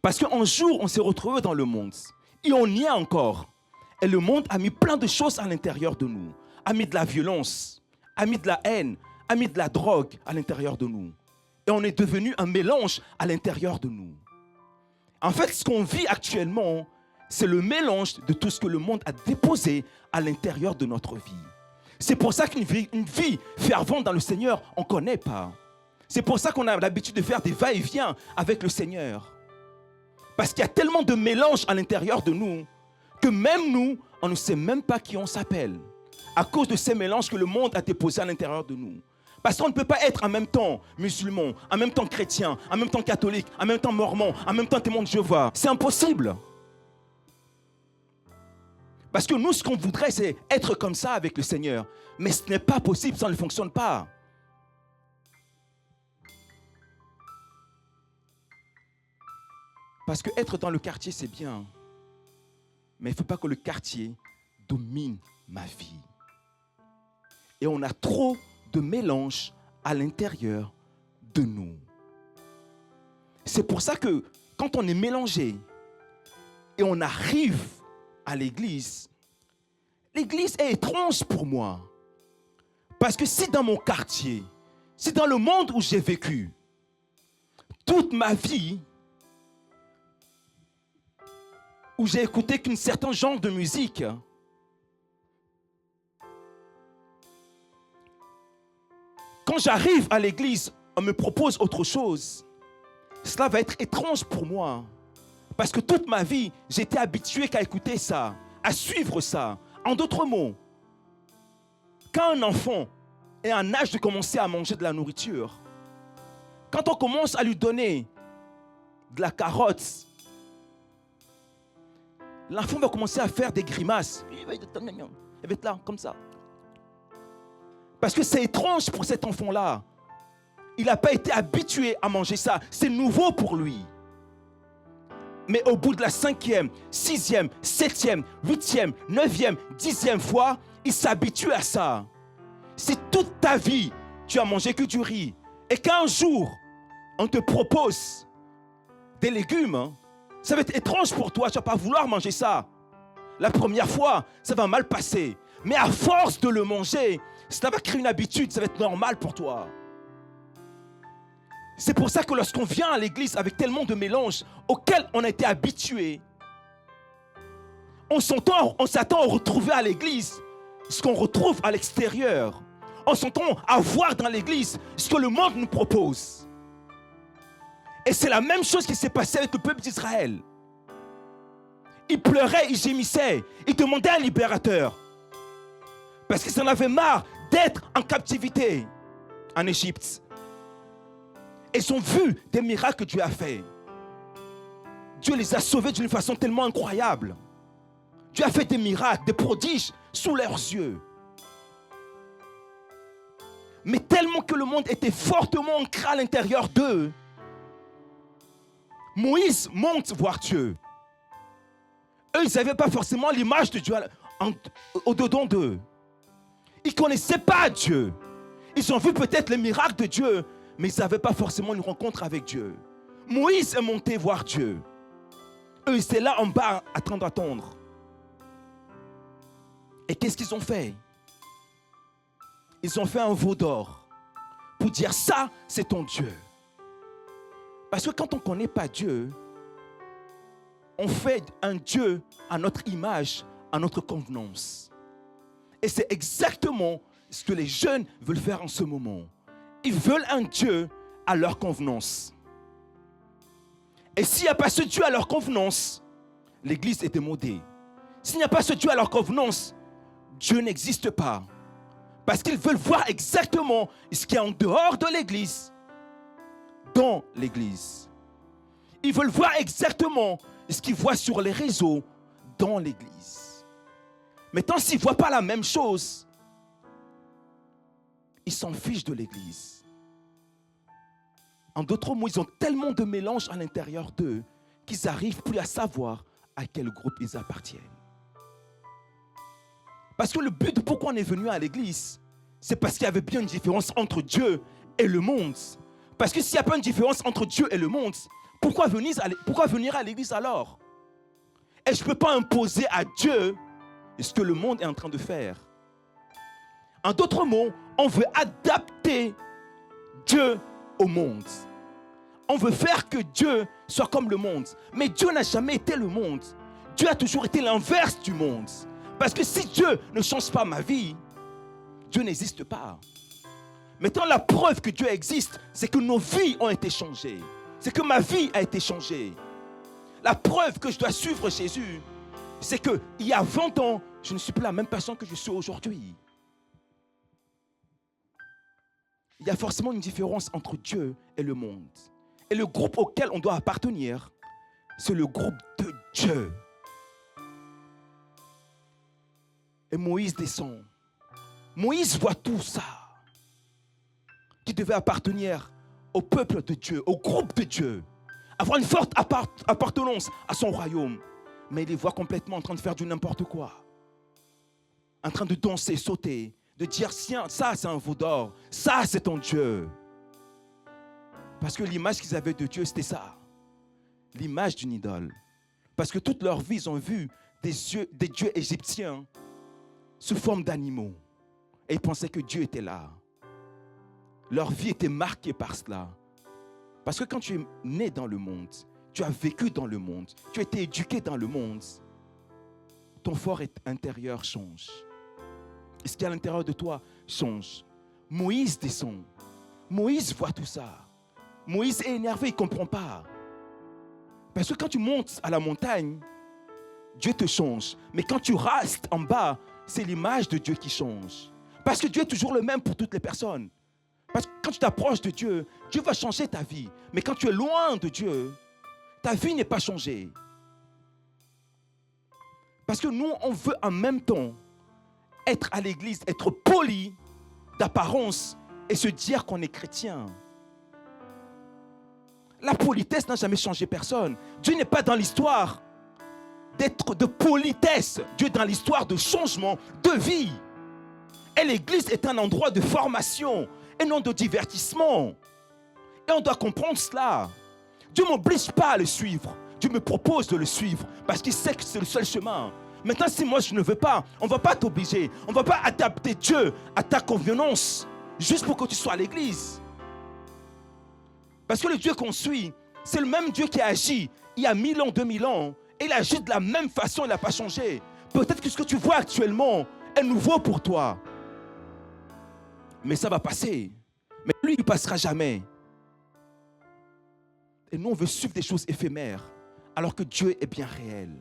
Parce qu'un jour, on s'est retrouvé dans le monde. Et on y est encore. Et le monde a mis plein de choses à l'intérieur de nous. A mis de la violence, a mis de la haine, a mis de la drogue à l'intérieur de nous. Et on est devenu un mélange à l'intérieur de nous. En fait, ce qu'on vit actuellement, c'est le mélange de tout ce que le monde a déposé à l'intérieur de notre vie. C'est pour ça qu'une vie fervente dans le Seigneur, on ne connaît pas. C'est pour ça qu'on a l'habitude de faire des va-et-vient avec le Seigneur. Parce qu'il y a tellement de mélange à l'intérieur de nous que même nous, on ne sait même pas qui on s'appelle. À cause de ces mélanges que le monde a déposés à l'intérieur de nous. Parce qu'on ne peut pas être en même temps musulman, en même temps chrétien, en même temps catholique, en même temps mormon, en même temps témoin de Jéhovah. C'est impossible. Parce que nous, ce qu'on voudrait, c'est être comme ça avec le Seigneur. Mais ce n'est pas possible, ça ne fonctionne pas. Parce que être dans le quartier, c'est bien. Mais il ne faut pas que le quartier domine ma vie. Et on a trop de mélange à l'intérieur de nous. C'est pour ça que quand on est mélangé et on arrive à l'église, l'église est étrange pour moi. Parce que si dans mon quartier, si dans le monde où j'ai vécu, toute ma vie, où j'ai écouté qu'un certain genre de musique, quand j'arrive à l'église, on me propose autre chose. Cela va être étrange pour moi. Parce que toute ma vie, j'étais habitué qu'à écouter ça, à suivre ça. En d'autres mots, quand un enfant est en âge de commencer à manger de la nourriture, quand on commence à lui donner de la carotte, l'enfant va commencer à faire des grimaces. Il va être là, comme ça. Parce que c'est étrange pour cet enfant-là. Il n'a pas été habitué à manger ça. C'est nouveau pour lui. Mais au bout de la 5e, 6e, 7e, 8e, 9e, 10e fois, il s'habitue à ça. Si toute ta vie, tu as mangé que du riz, et qu'un jour, on te propose des légumes, ça va être étrange pour toi. Tu ne vas pas vouloir manger ça. La première fois, ça va mal passer. Mais à force de le manger, ça va créer une habitude, ça va être normal pour toi. C'est pour ça que lorsqu'on vient à l'église avec tellement de mélanges auxquels on a été habitué, on s'attend à retrouver à l'église ce qu'on retrouve à l'extérieur. On s'attend à voir dans l'église ce que le monde nous propose. Et c'est la même chose qui s'est passée avec le peuple d'Israël. Ils pleuraient, ils gémissaient, ils demandaient un libérateur. Parce qu'ils en avaient marre d'être en captivité en Égypte. Ils ont vu des miracles que Dieu a fait. Dieu les a sauvés d'une façon tellement incroyable. Dieu a fait des miracles, des prodiges sous leurs yeux. Mais tellement que le monde était fortement ancré à l'intérieur d'eux, Moïse monte voir Dieu. Eux, ils n'avaient pas forcément l'image de Dieu au-dedans d'eux. Ils ne connaissaient pas Dieu. Ils ont vu peut-être les miracles de Dieu, mais ils n'avaient pas forcément une rencontre avec Dieu. Moïse est monté voir Dieu. Eux, ils étaient là en bas à attendre. Et qu'est-ce qu'ils ont fait? Ils ont fait un veau d'or pour dire ça, c'est ton Dieu. Parce que quand on ne connaît pas Dieu, on fait un Dieu à notre image, à notre convenance. Et c'est exactement ce que les jeunes veulent faire en ce moment. Ils veulent un Dieu à leur convenance. Et s'il n'y a pas ce Dieu à leur convenance, l'église est démodée. S'il n'y a pas ce Dieu à leur convenance, Dieu n'existe pas. Parce qu'ils veulent voir exactement ce qui est en dehors de l'église, dans l'église. Ils veulent voir exactement ce qu'ils voient sur les réseaux, dans l'église. Maintenant, s'ils ne voient pas la même chose, ils s'en fichent de l'église. En d'autres mots, ils ont tellement de mélange à l'intérieur d'eux qu'ils n'arrivent plus à savoir à quel groupe ils appartiennent. Parce que le but de pourquoi on est venu à l'église, c'est parce qu'il y avait bien une différence entre Dieu et le monde. Parce que s'il n'y a pas une différence entre Dieu et le monde, pourquoi venir à l'église alors? Et je ne peux pas imposer à Dieu ce que le monde est en train de faire. En d'autres mots, on veut adapter Dieu au monde. On veut faire que Dieu soit comme le monde. Mais Dieu n'a jamais été le monde. Dieu a toujours été l'inverse du monde. Parce que si Dieu ne change pas ma vie, Dieu n'existe pas. Maintenant, la preuve que Dieu existe, c'est que nos vies ont été changées. C'est que ma vie a été changée. La preuve que je dois suivre Jésus, c'est qu'il y a 20 ans, je ne suis plus la même personne que je suis aujourd'hui. Il y a forcément une différence entre Dieu et le monde. Et le groupe auquel on doit appartenir, c'est le groupe de Dieu. Et Moïse descend. Moïse voit tout ça. Qui devait appartenir au peuple de Dieu, au groupe de Dieu. Avoir une forte appartenance à son royaume. Mais il les voit complètement en train de faire du n'importe quoi. En train de danser, sauter. De dire, ça c'est un veau d'or. Ça c'est ton Dieu. Parce que l'image qu'ils avaient de Dieu, c'était ça. L'image d'une idole. Parce que toute leur vie, ils ont vu des dieux égyptiens sous forme d'animaux. Et ils pensaient que Dieu était là. Leur vie était marquée par cela. Parce que quand tu es né dans le monde, tu as vécu dans le monde, tu as été éduqué dans le monde, ton fort intérieur change. Et ce qui est à l'intérieur de toi change. Moïse descend. Moïse voit tout ça. Moïse est énervé, il ne comprend pas. Parce que quand tu montes à la montagne, Dieu te change. Mais quand tu restes en bas, c'est l'image de Dieu qui change. Parce que Dieu est toujours le même pour toutes les personnes. Parce que quand tu t'approches de Dieu, Dieu va changer ta vie. Mais quand tu es loin de Dieu, ta vie n'est pas changée. Parce que nous, on veut en même temps être à l'église, être poli d'apparence et se dire qu'on est chrétien. La politesse n'a jamais changé personne. Dieu n'est pas dans l'histoire d'être de politesse. Dieu est dans l'histoire de changement de vie. Et l'église est un endroit de formation et non de divertissement. Et on doit comprendre cela. Dieu ne m'oblige pas à le suivre. Dieu me propose de le suivre parce qu'il sait que c'est le seul chemin. Maintenant, si moi je ne veux pas, on ne va pas t'obliger. On ne va pas adapter Dieu à ta convenance juste pour que tu sois à l'église. Parce que le Dieu qu'on suit, c'est le même Dieu qui a agi il y a 1000 ans, 2000 ans. Et il agit de la même façon, il n'a pas changé. Peut-être que ce que tu vois actuellement est nouveau pour toi. Mais ça va passer. Mais lui, il ne passera jamais. Et nous, on veut suivre des choses éphémères, alors que Dieu est bien réel.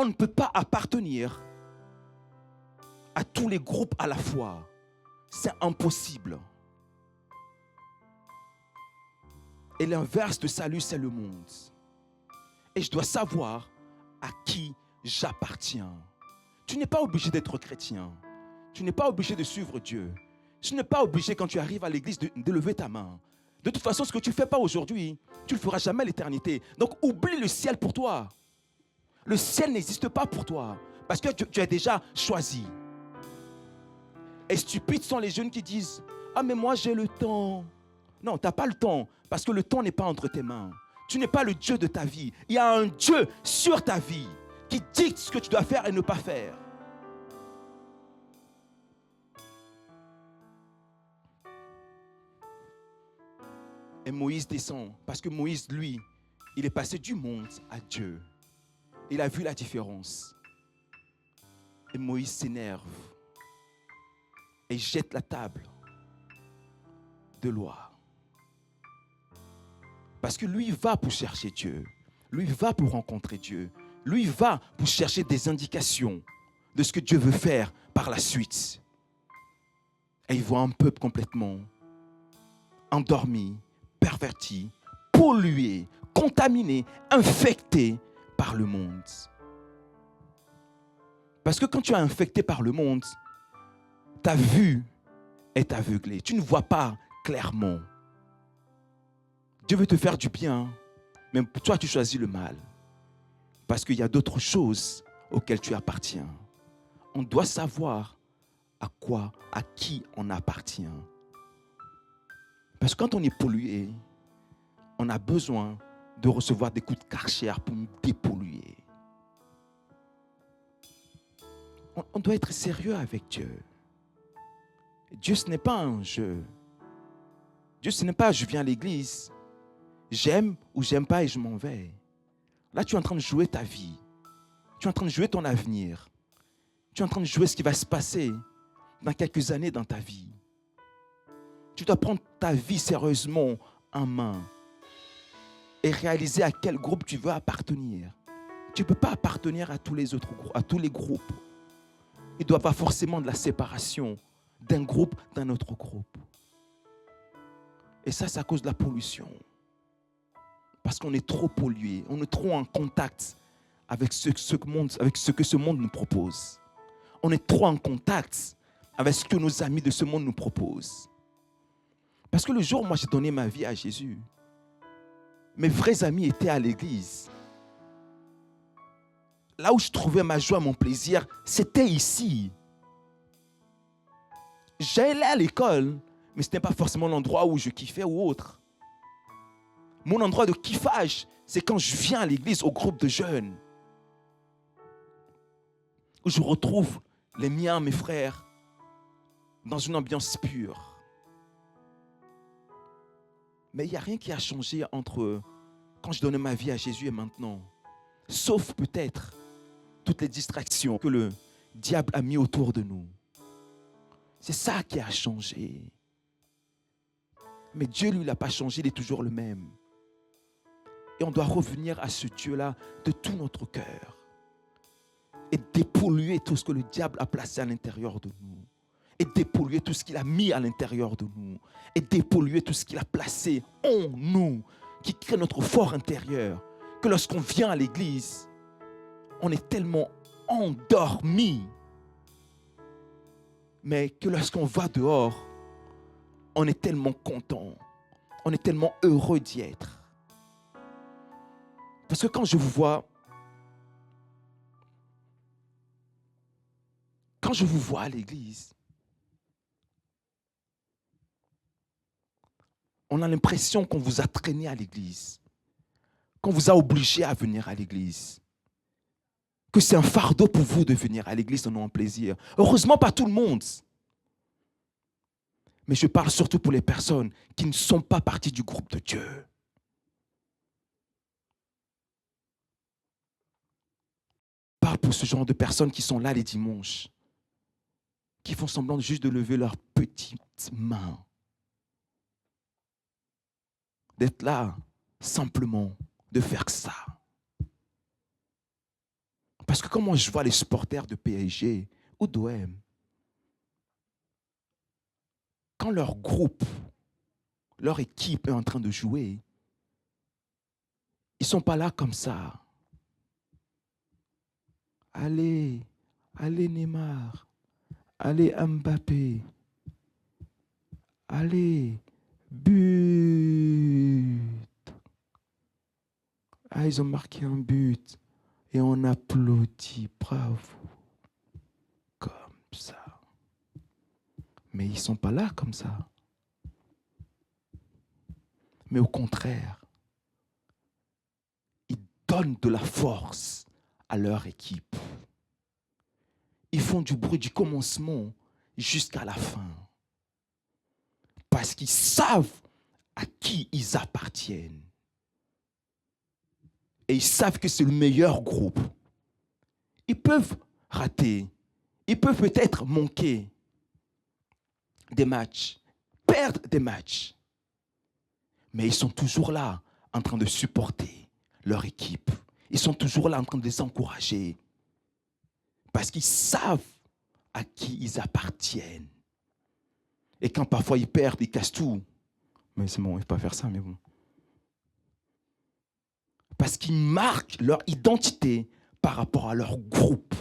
On ne peut pas appartenir à tous les groupes à la fois. C'est impossible. Et l'inverse de salut, c'est le monde. Et je dois savoir à qui j'appartiens. Tu n'es pas obligé d'être chrétien. Tu n'es pas obligé de suivre Dieu. Tu n'es pas obligé, quand tu arrives à l'église, de lever ta main. De toute façon, ce que tu ne fais pas aujourd'hui, tu ne le feras jamais à l'éternité. Donc, oublie le ciel pour toi. Le ciel n'existe pas pour toi. Parce que tu es déjà choisi. Et stupides sont les jeunes qui disent « Ah, mais moi, j'ai le temps. » Non, tu n'as pas le temps. Parce que le temps n'est pas entre tes mains. Tu n'es pas le Dieu de ta vie. Il y a un Dieu sur ta vie qui dicte ce que tu dois faire et ne pas faire. Et Moïse descend, parce que Moïse, lui, il est passé du monde à Dieu. Il a vu la différence. Et Moïse s'énerve et jette la table de loi. Parce que lui, il va pour chercher Dieu. Lui, il va pour rencontrer Dieu. Lui, il va pour chercher des indications de ce que Dieu veut faire par la suite. Et il voit un peuple complètement endormi, perverti, pollué, contaminé, infecté par le monde. Parce que quand tu es infecté par le monde, ta vue est aveuglée. Tu ne vois pas clairement. Dieu veut te faire du bien, mais toi tu choisis le mal. Parce qu'il y a d'autres choses auxquelles tu appartiens. On doit savoir à quoi, à qui on appartient. Parce que quand on est pollué, on a besoin de recevoir des coups de Karcher pour nous dépolluer. On doit être sérieux avec Dieu. Dieu, ce n'est pas un jeu. Dieu, ce n'est pas je viens à l'église, j'aime ou j'aime pas et je m'en vais. Là, tu es en train de jouer ta vie. Tu es en train de jouer ton avenir. Tu es en train de jouer ce qui va se passer dans quelques années dans ta vie. Tu dois prendre ta vie sérieusement en main et réaliser à quel groupe tu veux appartenir. Tu ne peux pas appartenir à tous les autres groupes, à tous les groupes. Il ne doit pas forcément de la séparation d'un groupe d'un autre groupe. Et ça, c'est à cause de la pollution. Parce qu'on est trop pollué, on est trop en contact avec ce que ce monde nous propose. On est trop en contact avec ce que nos amis de ce monde nous proposent. Parce que le jour où moi j'ai donné ma vie à Jésus, mes vrais amis étaient à l'église. Là où je trouvais ma joie, mon plaisir, c'était ici. J'allais à l'école, mais ce n'était pas forcément l'endroit où je kiffais ou autre. Mon endroit de kiffage, c'est quand je viens à l'église, au groupe de jeunes, où je retrouve les miens, mes frères, dans une ambiance pure. Mais il n'y a rien qui a changé entre quand je donnais ma vie à Jésus et maintenant. Sauf peut-être toutes les distractions que le diable a mis autour de nous. C'est ça qui a changé. Mais Dieu, lui, il n'a pas changé, il est toujours le même. Et on doit revenir à ce Dieu-là de tout notre cœur. Et dépolluer tout ce que le diable a placé à l'intérieur de nous. Et dépolluer tout ce qu'il a mis à l'intérieur de nous. Et dépolluer tout ce qu'il a placé en nous, qui crée notre fort intérieur. Que lorsqu'on vient à l'église, on est tellement endormi. Mais que lorsqu'on va dehors, on est tellement content. On est tellement heureux d'y être. Parce que quand je vous vois à l'église, on a l'impression qu'on vous a traîné à l'église, qu'on vous a obligé à venir à l'église. que c'est un fardeau pour vous de venir à l'église en un plaisir. Heureusement, pas tout le monde. Mais je parle surtout pour les personnes qui ne sont pas partie du groupe de Dieu. Je parle pour ce genre de personnes qui sont là les dimanches, qui font semblant juste de lever leurs petites mains. D'être là, simplement, de faire ça. Parce que comment je vois les supporters de PSG ou d'OM, quand leur groupe, leur équipe est en train de jouer, ils ne sont pas là comme ça. Allez, allez Neymar, allez Mbappé, allez, but. Ah, ils ont marqué un but et on applaudit, bravo, comme ça. Mais ils ne sont pas là comme ça. Mais au contraire, ils donnent de la force à leur équipe. Ils font du bruit du commencement jusqu'à la fin. Parce qu'ils savent à qui ils appartiennent. Et ils savent que c'est le meilleur groupe. Ils peuvent rater. Ils peuvent peut-être manquer des matchs, perdre des matchs. Mais ils sont toujours là en train de supporter leur équipe. Ils sont toujours là en train de les encourager. Parce qu'ils savent à qui ils appartiennent. Et quand parfois ils perdent, ils cassent tout. Mais c'est bon, il ne faut pas faire ça, mais bon. Parce qu'ils marquent leur identité par rapport à leur groupe.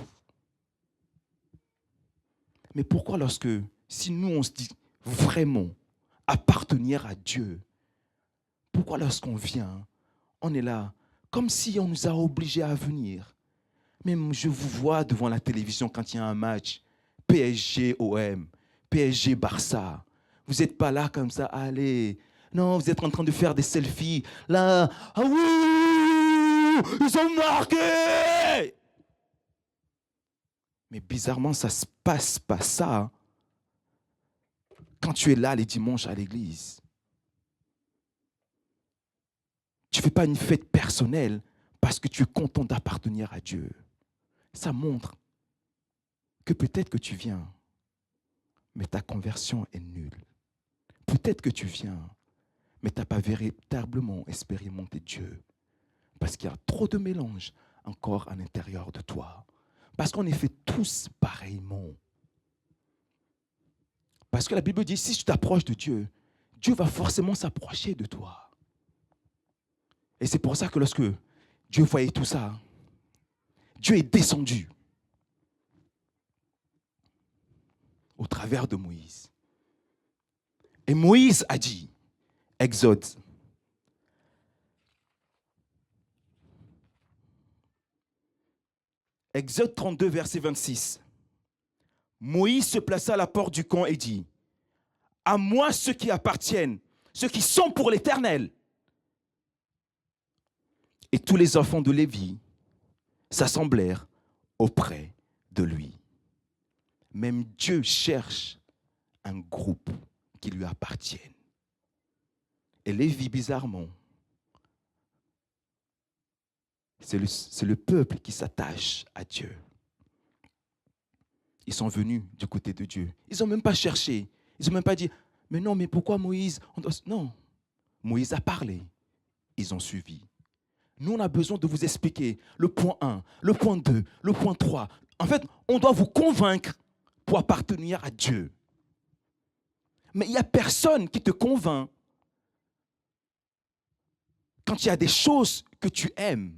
Mais pourquoi si nous on se dit vraiment appartenir à Dieu, pourquoi lorsqu'on vient, on est là, comme si on nous a obligés à venir? Même je vous vois devant la télévision quand il y a un match, PSG-OM, PSG-Barça. Vous n'êtes pas là comme ça, allez. Non, vous êtes en train de faire des selfies. Là, ah oui, ils ont marqué. Mais bizarrement, ça ne se passe pas ça quand tu es là les dimanches à l'église. Tu ne fais pas une fête personnelle parce que tu es content d'appartenir à Dieu. Ça montre que peut-être que tu viens, mais ta conversion est nulle. Peut-être que tu viens, mais tu n'as pas véritablement expérimenté Dieu. Parce qu'il y a trop de mélange encore à l'intérieur de toi. Parce qu'on est fait tous pareillement. Parce que la Bible dit, si tu t'approches de Dieu, Dieu va forcément s'approcher de toi. Et c'est pour ça que lorsque Dieu voyait tout ça, Dieu est descendu au travers de Moïse. Et Moïse a dit, Exode, Exode 32, verset 26. Moïse se plaça à la porte du camp et dit, à moi ceux qui appartiennent, ceux qui sont pour l'Éternel. Et tous les enfants de Lévi s'assemblèrent auprès de lui. Même Dieu cherche un groupe qui lui appartienne. Et Lévi, bizarrement, c'est le peuple qui s'attache à Dieu. Ils sont venus du côté de Dieu. Ils n'ont même pas cherché. Ils n'ont même pas dit, mais non, mais pourquoi Moïse? Non, Moïse a parlé. Ils ont suivi. Nous, on a besoin de vous expliquer le point 1, le point 2, le point 3. En fait, on doit vous convaincre pour appartenir à Dieu. Mais il n'y a personne qui te convainc quand il y a des choses que tu aimes,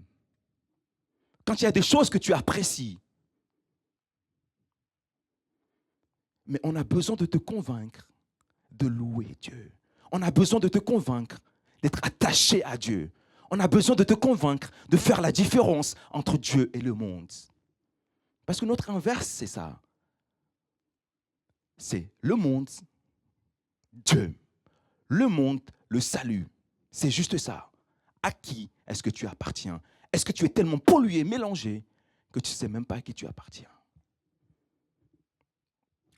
quand il y a des choses que tu apprécies. Mais on a besoin de te convaincre de louer Dieu. On a besoin de te convaincre d'être attaché à Dieu. On a besoin de te convaincre de faire la différence entre Dieu et le monde. Parce que notre inverse, c'est ça. C'est le monde, Dieu. Le monde, le salut. C'est juste ça. À qui est-ce que tu appartiens? Est-ce que tu es tellement pollué, mélangé, que tu ne sais même pas à qui tu appartiens.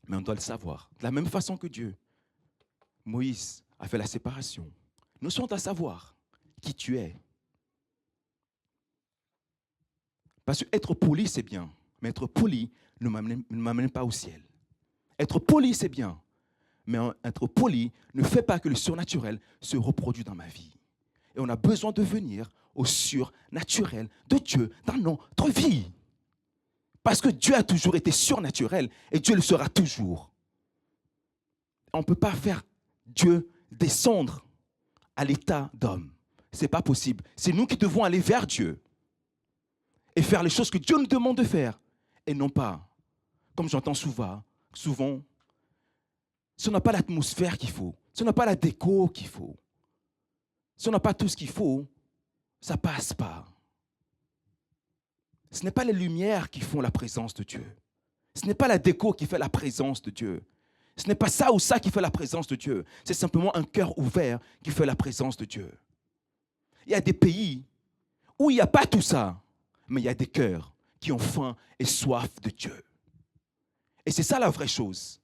Mais on doit le savoir. De la même façon que Dieu, Moïse a fait la séparation. Nous sommes à savoir qui tu es. Parce que être poli, c'est bien. Mais être poli ne m'amène pas au ciel. Être poli, c'est bien. Mais être poli ne fait pas que le surnaturel se reproduise dans ma vie. Et on a besoin de venir au surnaturel de Dieu dans notre vie. Parce que Dieu a toujours été surnaturel et Dieu le sera toujours. On ne peut pas faire Dieu descendre à l'état d'homme. Ce n'est pas possible. C'est nous qui devons aller vers Dieu et faire les choses que Dieu nous demande de faire. Et non pas, comme j'entends souvent, si on n'a pas l'atmosphère qu'il faut, si on n'a pas la déco qu'il faut, si on n'a pas tout ce qu'il faut, ça ne passe pas. Ce n'est pas les lumières qui font la présence de Dieu. Ce n'est pas la déco qui fait la présence de Dieu. Ce n'est pas ça ou ça qui fait la présence de Dieu. C'est simplement un cœur ouvert qui fait la présence de Dieu. Il y a des pays où il n'y a pas tout ça, mais il y a des cœurs qui ont faim et soif de Dieu. Et c'est ça la vraie chose.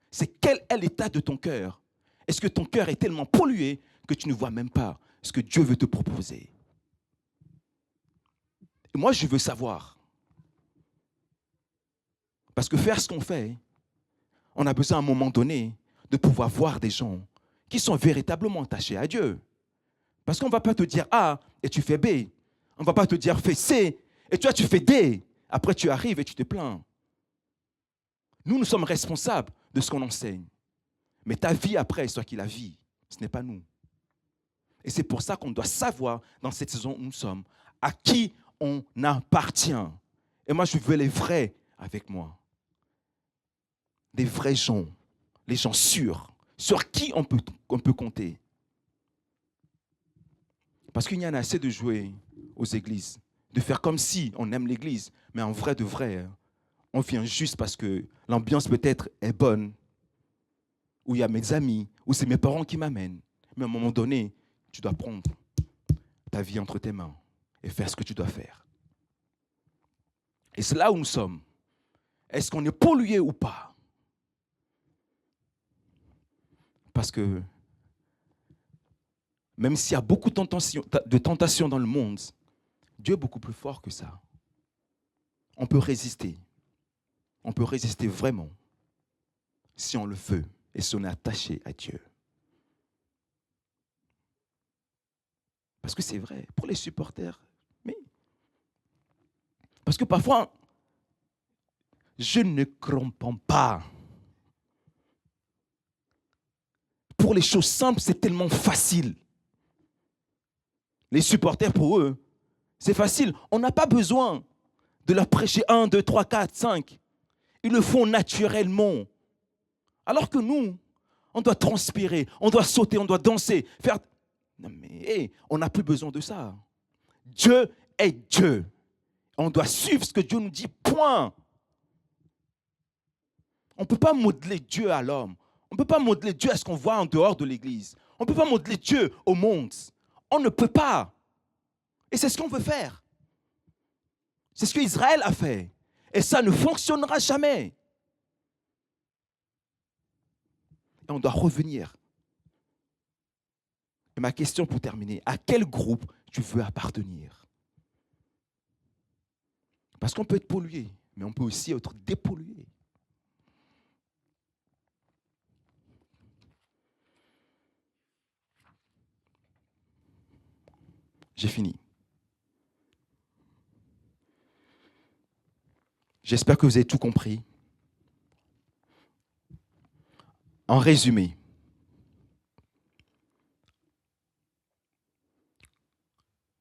C'est quel est l'état de ton cœur? Est-ce que ton cœur est tellement pollué que tu ne vois même pas ce que Dieu veut te proposer? Et moi, je veux savoir. Parce que faire ce qu'on fait, on a besoin à un moment donné de pouvoir voir des gens qui sont véritablement attachés à Dieu. Parce qu'on ne va pas te dire A et tu fais B. On ne va pas te dire fais C et toi tu fais D. Après tu arrives et tu te plains. Nous sommes responsables de ce qu'on enseigne. Mais ta vie après, soit qui la vie, ce n'est pas nous. Et c'est pour ça qu'on doit savoir dans cette saison où nous sommes à qui on appartient. Et moi je veux les vrais avec moi. Des vrais gens, les gens sûrs, sur qui on peut compter. Parce qu'il y en a assez de jouer aux églises, de faire comme si on aime l'église, mais en vrai de vrai, on vient juste parce que l'ambiance peut-être est bonne, ou il y a mes amis, ou c'est mes parents qui m'amènent. Mais à un moment donné, tu dois prendre ta vie entre tes mains et faire ce que tu dois faire. Et c'est là où nous sommes. Est-ce qu'on est pollué ou pas? Parce que même s'il y a beaucoup de tentations dans le monde, Dieu est beaucoup plus fort que ça. On peut résister. On peut résister vraiment si on le veut et si on est attaché à Dieu. Parce que c'est vrai, pour les supporters, mais parce que parfois, je ne comprends pas. Pour les choses simples, c'est tellement facile. Les supporters, pour eux, c'est facile. On n'a pas besoin de leur prêcher 1, 2, 3, 4, 5. Ils le font naturellement. Alors que nous, on doit transpirer, on doit sauter, on doit danser, faire... Non mais, on n'a plus besoin de ça. Dieu est Dieu. On doit suivre ce que Dieu nous dit, point. On ne peut pas modeler Dieu à l'homme. On ne peut pas modeler Dieu à ce qu'on voit en dehors de l'église. On ne peut pas modeler Dieu au monde. On ne peut pas. Et c'est ce qu'on veut faire. C'est ce qu'Israël a fait. Et ça ne fonctionnera jamais. Et on doit revenir. Et ma question pour terminer, à quel groupe tu veux appartenir? Parce qu'on peut être pollué, mais on peut aussi être dépollué. J'ai fini. J'espère que vous avez tout compris. En résumé,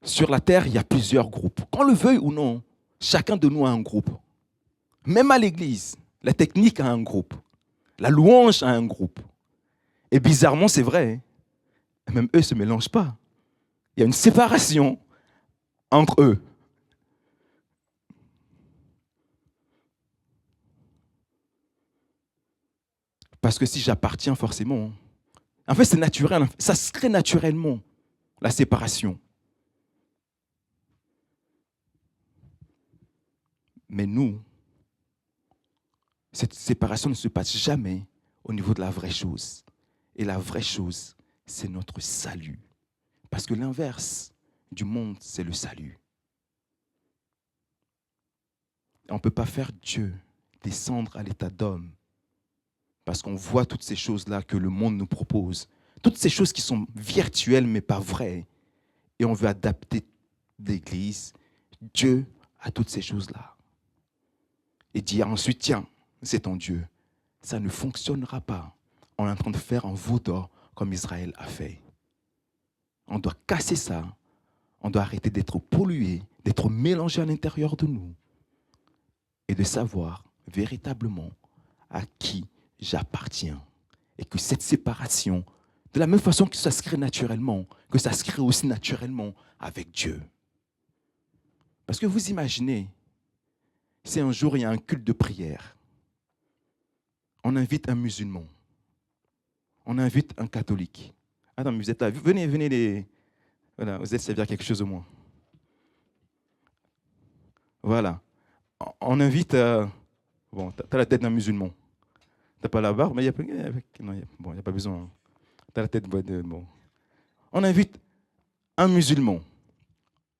sur la terre, il y a plusieurs groupes. Qu'on le veuille ou non, chacun de nous a un groupe. Même à l'église, la technique a un groupe. La louange a un groupe. Et bizarrement, c'est vrai, même eux ne se mélangent pas. Il y a une séparation entre eux. Parce que si j'appartiens forcément, en fait c'est naturel, ça se crée naturellement, la séparation. Mais nous, cette séparation ne se passe jamais au niveau de la vraie chose. Et la vraie chose, c'est notre salut. Parce que l'inverse du monde, c'est le salut. On ne peut pas faire Dieu descendre à l'état d'homme parce qu'on voit toutes ces choses-là que le monde nous propose. Toutes ces choses qui sont virtuelles mais pas vraies. Et on veut adapter l'Église, Dieu, à toutes ces choses-là. Et dire ensuite, tiens, c'est ton Dieu. Ça ne fonctionnera pas. On est en train de faire un veau d'or comme Israël a fait. On doit casser ça. On doit arrêter d'être pollué, d'être mélangé à l'intérieur de nous. Et de savoir véritablement à qui j'appartiens. Et que cette séparation, de la même façon que ça se crée naturellement, que ça se crée aussi naturellement avec Dieu. Parce que vous imaginez, si un jour il y a un culte de prière, on invite un musulman, on invite un catholique. Attends, vous êtes là, venez les... Voilà, vous êtes servir quelque chose au moins. Voilà. On invite... bon, tu as la tête d'un musulman. Tu n'as pas la barbe, mais il n'y a pas besoin. Tu as la tête de... Bon. On invite un musulman.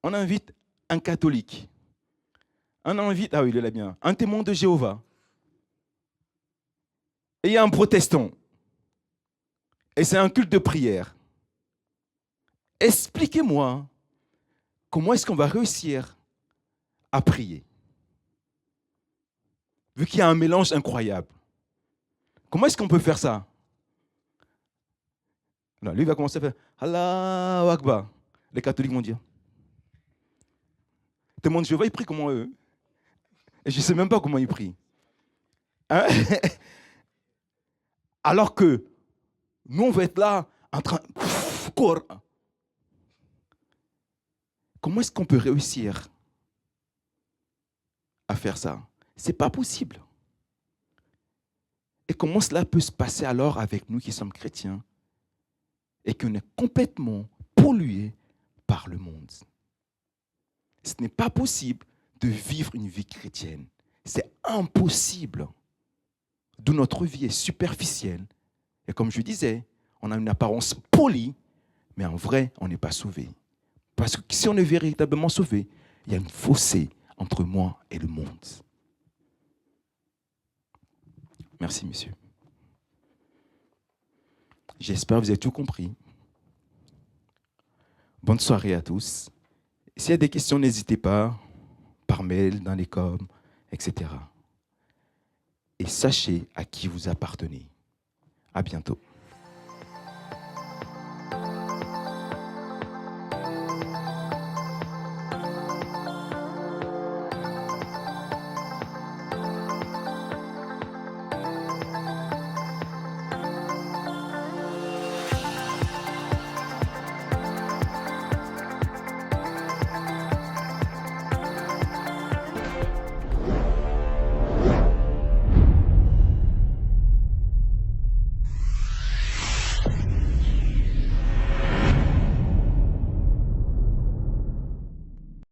On invite un catholique. On invite... Ah oui, il est là bien. Un témoin de Jéhovah. Et il y a un protestant. Et c'est un culte de prière. Expliquez-moi comment est-ce qu'on va réussir à prier. Vu qu'il y a un mélange incroyable. Comment est-ce qu'on peut faire ça? Non, lui va commencer à faire Allahu Akbar. Les catholiques vont dire. Témoin de Jéhovah, ils prient comment eux? Et je ne sais même pas comment ils prient. Hein? Alors que nous, on va être là en train... Comment est-ce qu'on peut réussir à faire ça? Ce n'est pas possible. Et comment cela peut se passer alors avec nous qui sommes chrétiens et qu'on est complètement pollués par le monde? Ce n'est pas possible de vivre une vie chrétienne. C'est impossible. D'où notre vie est superficielle. Et comme je disais, on a une apparence polie, mais en vrai, on n'est pas sauvé. Parce que si on est véritablement sauvé, il y a une fossé entre moi et le monde. Merci, monsieur. J'espère que vous avez tout compris. Bonne soirée à tous. S'il y a des questions, n'hésitez pas, par mail, dans les coms, etc. Et sachez à qui vous appartenez. À bientôt.